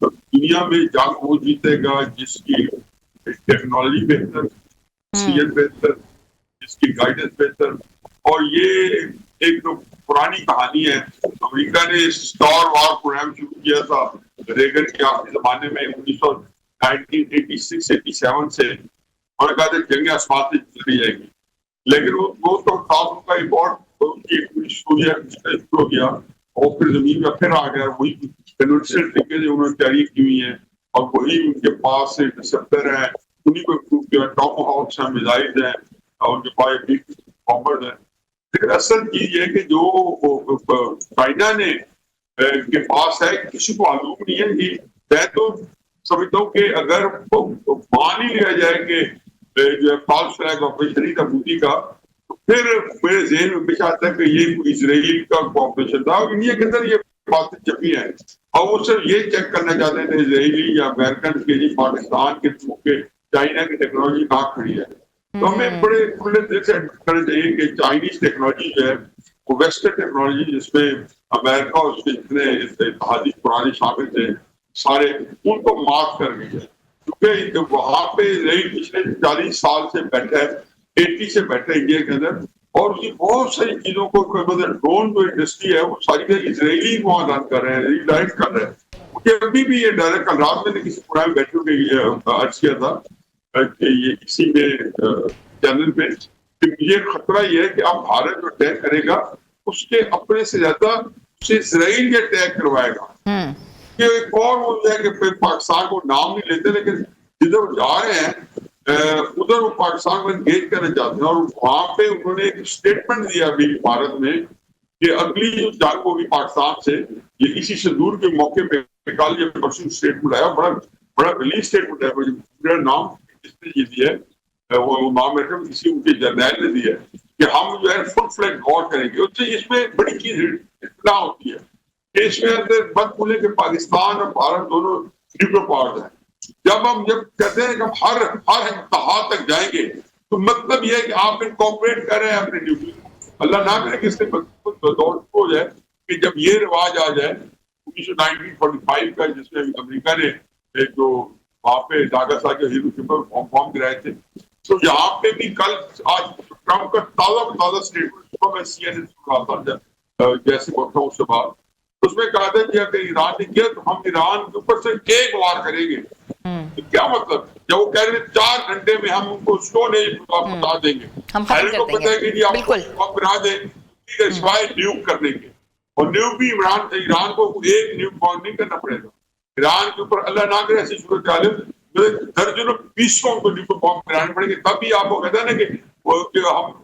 दुनिया में जंग वो जीतेगा जिसकी टेक्नोलॉजी बेहतर, सीएन बेहतर, जिसकी गाइडेंस बेहतर। और ये एक तो पुरानी कहानी है, अमेरिका ने स्टार वार प्रोग्राम शुरू किया था रेगन के आखिरी जमाने में 1986-87 से, और कहा था जंग आसमान से चली जाएगी, लेकिन वो तो खास का रिकॉर्ड उनकी शुरू हो गया और फिर जमीन में फिर आ गया। वही कन्वेंशनल तरीके से उन्होंने तैयारी की हुई है और वही उनके पास इंटरसेप्टर है, उन्हीं को इम्प्रूव किया, टॉप हाउस है, मिसाइल है और उनके पास बॉम्बर है। लेकिन असल चीज ये कि जो चाइना ने के पास है किसी को मालूम नहीं है। कि मैं तो समझता हूँ कि अगर मान ही लिया जाए कि जो फॉल्स फ्लैग ऑपरेशन ही था मोदी का, तो फिर मेरे ज़हन में हमेशा आता है कि ये इजराइल का ऑपरेशन था और इंडिया के अंदर ये बातें छपी हैं और वो सिर्फ ये चेक करना चाहते थे इजरायली या अमेरिकन के जी पाकिस्तान के थ्रू के चाइना की टेक्नोलॉजी कहाँ खड़ी है। तो हमें बड़े खुले दिल से करना चाहिए कि चाइनीज टेक्नोलॉजी जो है वो वेस्टर्न टेक्नोलॉजी जिसमें अमेरिका और उसके जितने इत्तेहादी पुराने शामिल थे सारे, उनको माफ कर गई है। क्योंकि वहां पे पिछले 40 साल से बैठा है, 80 से बैठा है इंडिया के अंदर, और उसकी बहुत सारी चीजों को मतलब ड्रोन जो इंडस्ट्री है वो सारी इजरायली वहां रन कर रहे हैं, रिडायरेक्ट कर रहे हैं। क्योंकि अभी भी ये डायरेक्ट कल रात मैंने किसी प्रोग्राम में बैठे हुए अर्ज किया था कि ये इसी में चैनल पे कि मुझे खतरा ये है कि अब भारत जो अटैक करेगा उसके अपने से ज्यादा उसे इसराइल ये अटैक करवाएगा। ये एक और वो है कि पाकिस्तान को नाम नहीं लेते, लेकिन जिधर वो जा रहे हैं उधर वो पाकिस्तान को एंगेज करना चाहते हैं। और वहां पे उन्होंने एक स्टेटमेंट दिया अभी भारत में कि अगली जो जंग होगी पाकिस्तान से, ये इसी संदूर के मौके पे कल ये परसों स्टेटमेंट आया, बड़ा रिलीज स्टेटमेंट है, मेरा नाम किसने ये दिया है, वो नाम मेरे किसी उनके जर्नैल ने दिया है कि हम जो है फुल फ्लैग गौर करेंगे। उससे इसमें बड़ी चीज इतना होती है कि इसमें अंदर मत भूलें कि पाकिस्तान और भारत दोनों न्यूक्लियर पावर्स हैं। जब कहते हैं कि हम हर इंतहा तक जाएंगे तो मतलब यह है कि आप इनकॉर्पोरेट कर रहे हैं अपने न्यूक्लियर। अल्लाह ना करे कि इससे हो जाए कि जब ये रिवाज आ जाए 1945 का, जिसमें अमेरिका ने एक जो वहाँ पे नागासाकी और हिरोशिमा बॉम्ब गिराए थे। तो यहाँ पे भी कल आज ट्रम्प का ताज़ा स्टेटमेंट मैं CNN सुन रहा था जैसे पहुंचा उससे बाद, उसमें कहा था कि अगर ईरान ने किया तो हम ईरान के ऊपर से एक वार करेंगे। तो क्या मतलब, जब वो कह रहे 4 घंटे में हम उनको स्टोन एज बता देंगे, हम खत्म कर पता है कि जी आप बना दें सिवाय न्यूक करने के, और न्यूक भी ईरान को एक न्यूक बॉम्ब नहीं करना पड़ेगा। ईरान के ऊपर अल्लाह ना करे ऐसी सूरत हाल दर्जनों 20 को न्यूक बॉम्ब गिराने पड़ेंगे, तभी आपको कहता है ना कि हम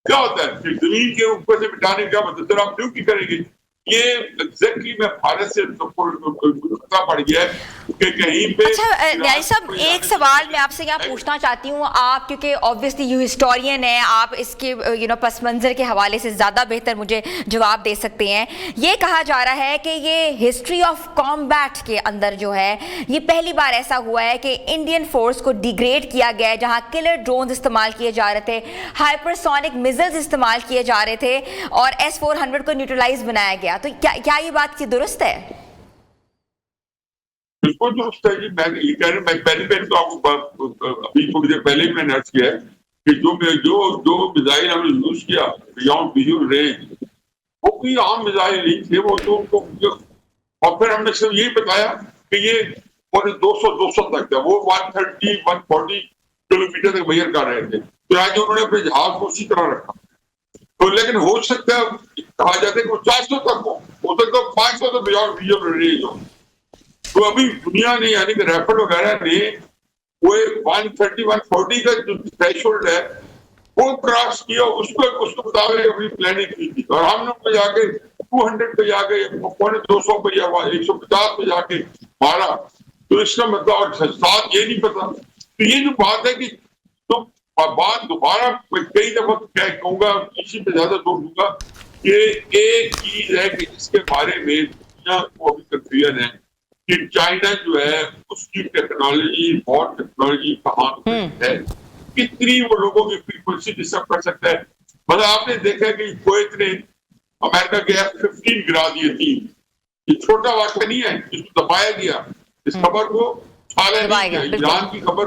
क्या होता है कि जमीन के ऊपर से मिटाने का मतलब सर आप क्यों की करेंगे। ये एग्जैक्टली में भारत से खतरा पड़ गया है कि कहीं पे। अच्छा न्याय साहब, एक सवाल मैं आपसे यहाँ पूछना चाहती हूँ, आप क्योंकि ऑब्वियसली यू हिस्टोरियन हैं, आप इसके पस मंजर के हवाले से ज़्यादा बेहतर मुझे जवाब दे सकते हैं। ये कहा जा रहा है कि ये हिस्ट्री ऑफ कॉम्बैट के अंदर जो है ये पहली बार ऐसा हुआ है कि इंडियन फोर्स को डिग्रेड किया गया है, जहाँ किलर ड्रोन्स इस्तेमाल किए जा रहे थे, हाइपरसोनिक मिसाइल्स इस्तेमाल किए जा रहे थे और S-400 को न्यूट्रलाइज बनाया गया। तो क्या ये बात की दुरुस्त है? बिल्कुल दुरुस्त है जी। मैं ये कह रहा हूँ, मैं पहले तो आपको अभी थोड़ी देर पहले ही मैंने अर्ज किया है कि जो मिसाइल हमने यूज किया बियॉन्ड विजुअल रेंज, वो कोई आम मिसाइल नहीं थे, वो तो और फिर हमने सिर्फ यही बताया कि ये 200 तक था, वो 130-140 किलोमीटर तक मेजर कर रहे थे। तो आज उन्होंने अपने जहाज को उसी तरह रखा, तो लेकिन हो सकता है कहा जाता है कि वो 400 तक हो सकता है 500 तक बियॉन्ड विजुअल रेंज हो। तो अभी दुनिया ने यानी कि रैफेल वगैरह ने वो 130-140 का जो थ्रेशोल्ड है वो क्रॉस किया, उसको मुताबिक अपनी प्लानिंग की थी, और हमने उसको जाके 200 पे जाके 250 पे या 150 पे जाके मारा। तो इसका मतलब और साथ ये नहीं पता। तो ये जो बात है कि तो बात दोबारा कई दफा कहूंगा, इसी पे ज्यादा जोर दूंगा कि एक चीज है कि इसके बारे में दुनिया को अभी कंफ्यूजन है कि चाइना जो है उसकी टेक्नोलॉजी और टेक्नोलॉजी कहाँ है, कितनी वो लोगों की फ्रीक्वेंसी डिस्टर्ब कर सकता है। मतलब आपने देखा कि कुवैत ने अमेरिका के F-15 गिरा दिए थी, ये छोटा वाक्य नहीं है, इसको दबाया गया, इस खबर को छाला नहीं गया। ईरान की खबर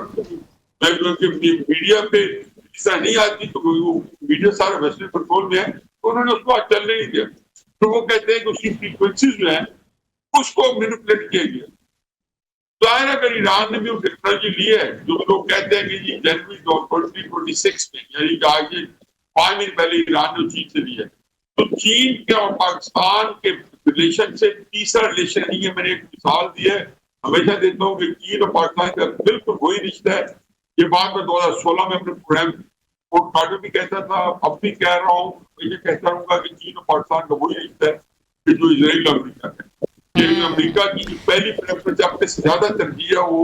मीडिया पे इस तरह नहीं आती, तो वो मीडिया सारा वेस्टर्न कंट्रोल में है, तो उन्होंने उसको चलने नहीं दिया। तो वो कहते हैं कि उसकी फ्रीक्वेंसीज जो है उसको मैनिपुलेट किया गया। तो आए अगर ईरान ने भी वो टेक्नोलॉजी ली है, जो लोग कहते हैं कि जी जनवरी 2026 में, यानी कि आज 5 महीने पहले ईरान ने चीन से लिया है, तो चीन के और पाकिस्तान के रिलेशन से तीसरा रिलेशन नहीं है। मैंने एक मिसाल दी है, हमेशा देता हूँ कि चीन और पाकिस्तान का बिल्कुल वही रिश्ता है। ये बात मैं 2016 में अपने प्रोग्राम कार्ड भी कहता था, अब भी कह रहा हूँ, ये कहता रहूंगा कि चीन और पाकिस्तान का वही रिश्ता है कि जो इजराइल और अमेरिका है। अमेरिका की जो पहली प्रेफरेंस अपने से ज्यादा तरजीह है वो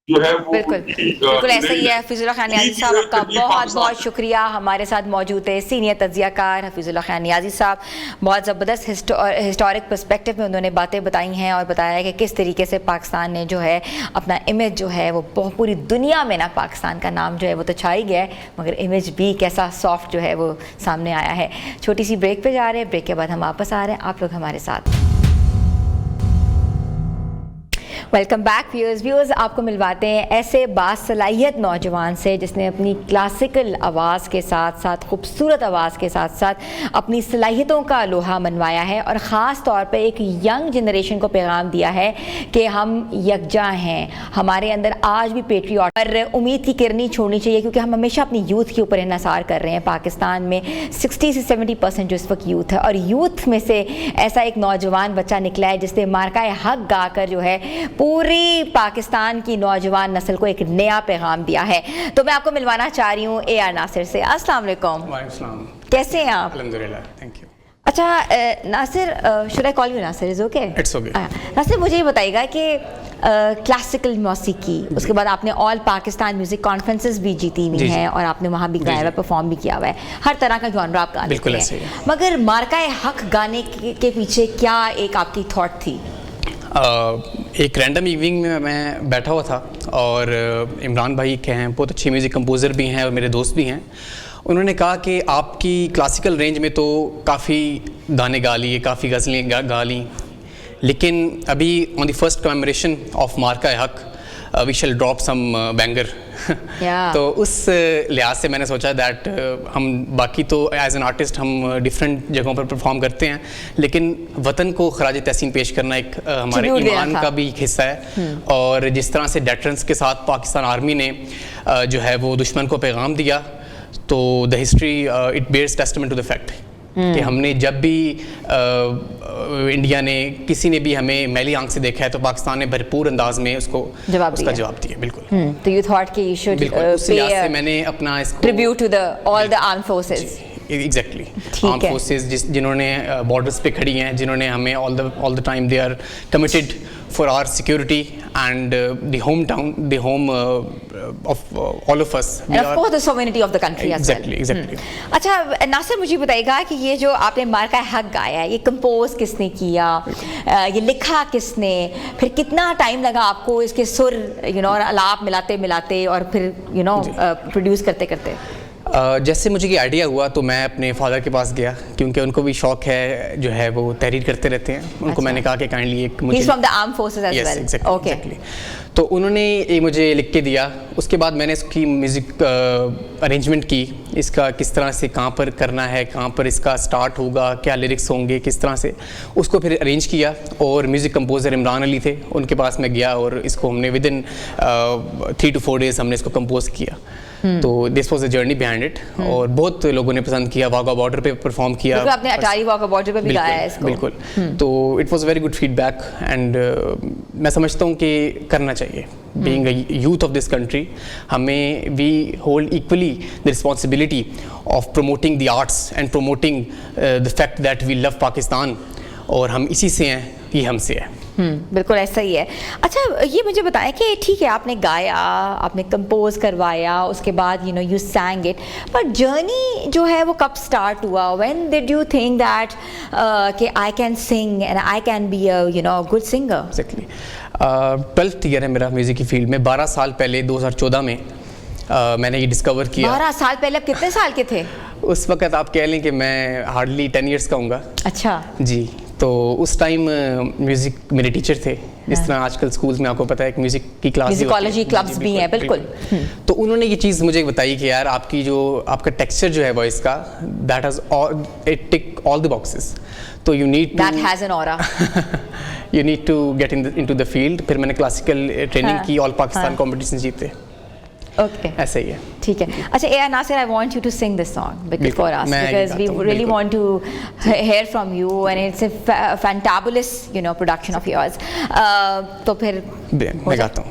जो है वो बिल्कुल ऐसा ही है। हफीजुल्लाह खान नियाज़ी साहब, आपका बहुत बहुत शुक्रिया हमारे साथ मौजूद है सीनियर तज्ज़ियाकार हफीजुल्लाह खान नियाज़ी साहब। बहुत ज़बरदस्त हिस्टोरिक पर्सपेक्टिव में उन्होंने बातें बताई हैं और बताया है कि किस तरीके से पाकिस्तान ने जो है अपना इमेज जो है वो पूरी दुनिया में ना पाकिस्तान का नाम जो है वो तो छा ही गया है, मगर इमेज भी कैसा सॉफ्ट जो है वो सामने आया है। छोटी सी ब्रेक पर जा रहे हैं, ब्रेक के बाद हम वापस आ रहे हैं, आप लोग हमारे साथ। वेलकम बैक व्यूअर्स, आपको मिलवाते हैं ऐसे बासलाहियत नौजवान से जिसने अपनी क्लासिकल आवाज़ के साथ साथ खूबसूरत आवाज़ के साथ साथ अपनी सलाहियतों का लोहा मनवाया है और ख़ास तौर पे एक यंग जनरेशन को पैगाम दिया है कि हम यकजा हैं, हमारे अंदर आज भी पेट्रियट पर उम्मीद की किरनी छोड़नी चाहिए, क्योंकि हम हमेशा अपनी यूथ के ऊपर इन्हिसार कर रहे हैं। पाकिस्तान में 60 से 70% जो इस वक्त यूथ है, और यूथ में से ऐसा एक नौजवान बच्चा निकला है जिसने मार्का हक गाकर जो है पूरी पाकिस्तान की नौजवान नस्ल को एक नया पैगाम दिया है। तो मैं आपको मिलवाना चाह रही हूँ AR नासिर से। अस्सलाम वालेकुम। कैसे हैं आप? अल्हम्दुलिल्लाह, थैंक यू। अच्छा Nasir, should I call you Nasir? Is okay? It's okay. Nasir, मुझे ये बताइएगा कि क्लासिकल मौसीकी, उसके बाद आपने ऑल पाकिस्तान म्यूजिक कॉन्फ्रेंसेस भी जीती हुई हैं और आपने वहाँ भी गाया हुआ, परफॉर्म भी किया हुआ है, हर तरह का जॉनर आप गा लेते हैं, मगर मार्का हक गाने के पीछे क्या एक आपकी थॉट थी? एक रैंडम इवनिंग में मैं बैठा हुआ था और इमरान भाई के हैं, बहुत अच्छे म्यूज़िक कंपोज़र भी हैं और मेरे दोस्त भी हैं। उन्होंने कहा कि आपकी क्लासिकल रेंज में तो काफ़ी गाने गा लिए, काफ़ी गज़लें गा ली, लेकिन अभी on the first commemoration of Marka Haq we shall drop some banger. तो उस लिहाज से मैंने सोचा दैट हम बाकी तो एज एन आर्टिस्ट हम डिफरेंट जगहों पर परफॉर्म करते हैं, लेकिन वतन को खराज तहसीन पेश करना एक हमारे ईमान का भी एक हिस्सा है। और जिस तरह से डेटरेंस के साथ पाकिस्तान आर्मी ने जो है वो दुश्मन को पैगाम दिया, तो the history it bears testament to the fact कि हमने जब भी इंडिया ने किसी ने भी हमें मैली आंख से देखा है तो पाकिस्तान ने भरपूर अंदाज में उसका जवाब दिया। बिल्कुल। तो यू थॉट कि यू शुड उस लिहाज से मैंने अपना इसको tribute to the all the armed forces. Exactly, armed forces जिन्होंने बॉर्डर्स पे खड़ी हैं, जिन्होंने हमें all the time they are committed for our security and the home town, the home of all of us, and of course the sovereignty of the country as well. Exactly. अच्छा नासिर, मुझे बताइएगा कि ये जो आपने मार्का हक गाया है, ये कंपोज किसने किया, ये लिखा किसने, फिर कितना टाइम लगा आपको इसके सुर और आलाप मिलाते मिलाते और फिर प्रोड्यूस करते करते? जैसे मुझे ये आइडिया हुआ तो मैं अपने फादर के पास गया, क्योंकि उनको भी शौक है जो है वो तहरीर करते रहते हैं। उनको मैंने कहा कि काइंडली एक मुझे from the armed forces as well. Exactly. तो उन्होंने ये मुझे लिख के दिया। उसके बाद मैंने इसकी म्यूज़िक अरेंजमेंट की, इसका किस तरह से कहाँ पर करना है, कहाँ पर इसका स्टार्ट होगा, क्या लिरिक्स होंगे, किस तरह से उसको फिर अरेंज किया। और म्यूज़िक कंपोज़र इमरान अली थे, उनके पास मैं गया और इसको हमने विद इन 3 to 4 days हमने इसको कंपोज किया। तो this was the journey behind it, और बहुत लोगों ने पसंद किया। वाघा बॉर्डर पे परफॉर्म किया, आपने अटारी वाघा बॉर्डर पे भी गाया है इसको। बिल्कुल। तो it was very good feedback and मैं समझता हूँ कि करना चाहिए। Being a youth of this country, हमें we hold equally the responsibility of promoting the arts and promoting the fact that we love Pakistan, और हम इसी से हैं, ये हमसे है। बिल्कुल ऐसा ही है। अच्छा ये मुझे बताएं कि ठीक है आपने गाया, आपने कंपोज करवाया, उसके बाद यू सैंग इट, पर जर्नी जो है वो कब स्टार्ट हुआ? When did you think that कि I can sing and I can be a good singer? Exactly. 12th year है मेरा म्यूज़िक की फील्ड में। 12 साल पहले 2014 में मैंने ये डिस्कवर किया। 12 साल पहले? आप कितने साल के थे उस वक्त? आप कह लें कि मैं हार्डली 10 years का हूँगा। अच्छा जी। तो उस टाइम म्यूज़िक मेरे टीचर थे, जिस तरह आजकल स्कूल्स में आपको पता है कि म्यूज़िक की क्लास, म्यूजिकॉलॉजी क्लब्स भी हैं। बिल्कुल। तो उन्होंने ये चीज़ मुझे बताई कि यार आपका टेक्सचर जो है वॉइस का, that has it tick all the boxes, तो you need that has an aura, you need to get into the field. फिर मैंने क्लासिकल ट्रेनिंग की, ऑल पाकिस्तान कॉम्पिटिशन जीते। ओके, ऐसा ही है। ठीक है। अच्छा ए Nasir, I want you to sing this song for us because we really want to hear from you and it's a fantabulous production of yours. तो फिर मैं गाता हूँ।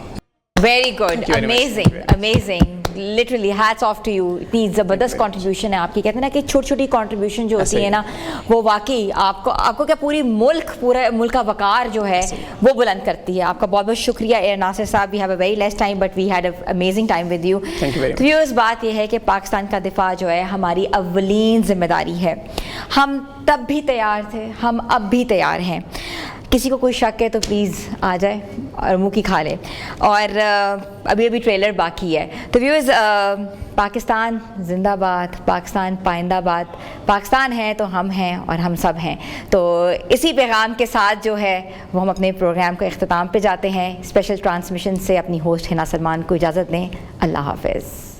Very good, amazing amazing, literally hats off to you. इतनी ज़बरदस्त contribution है आपकी। कहते हैं ना कि छोटी छोटी कंट्रीब्यूशन जो होती है ना, वो वाकई आपको क्या पूरा मुल्क का वकार जो है वो बुलंद करती है। आपका बहुत बहुत शुक्रिया ए नासिर साहब। We have a very less time but we had a amazing time with you. तो व्यूअर्स, बात यह है कि पाकिस्तान का दिफा जो है हमारी अव्वलीन जिम्मेदारी है। हम तब भी तैयार थे, हम अब भी तैयार हैं। किसी को कोई शक है तो प्लीज़ आ जाए और मुँह की खा ले। और अभी ट्रेलर बाकी है। तो व्यूअर्स, पाकिस्तान जिंदाबाद, पाकिस्तान पाइंदाबाद। पाकिस्तान है तो हम हैं और हम सब हैं। तो इसी पैगाम के साथ जो है वो हम अपने प्रोग्राम को इख्तिताम पे जाते हैं। स्पेशल ट्रांसमिशन से अपनी होस्ट हिना सलमान को इजाज़त दें। अल्लाह हाफ़िज़।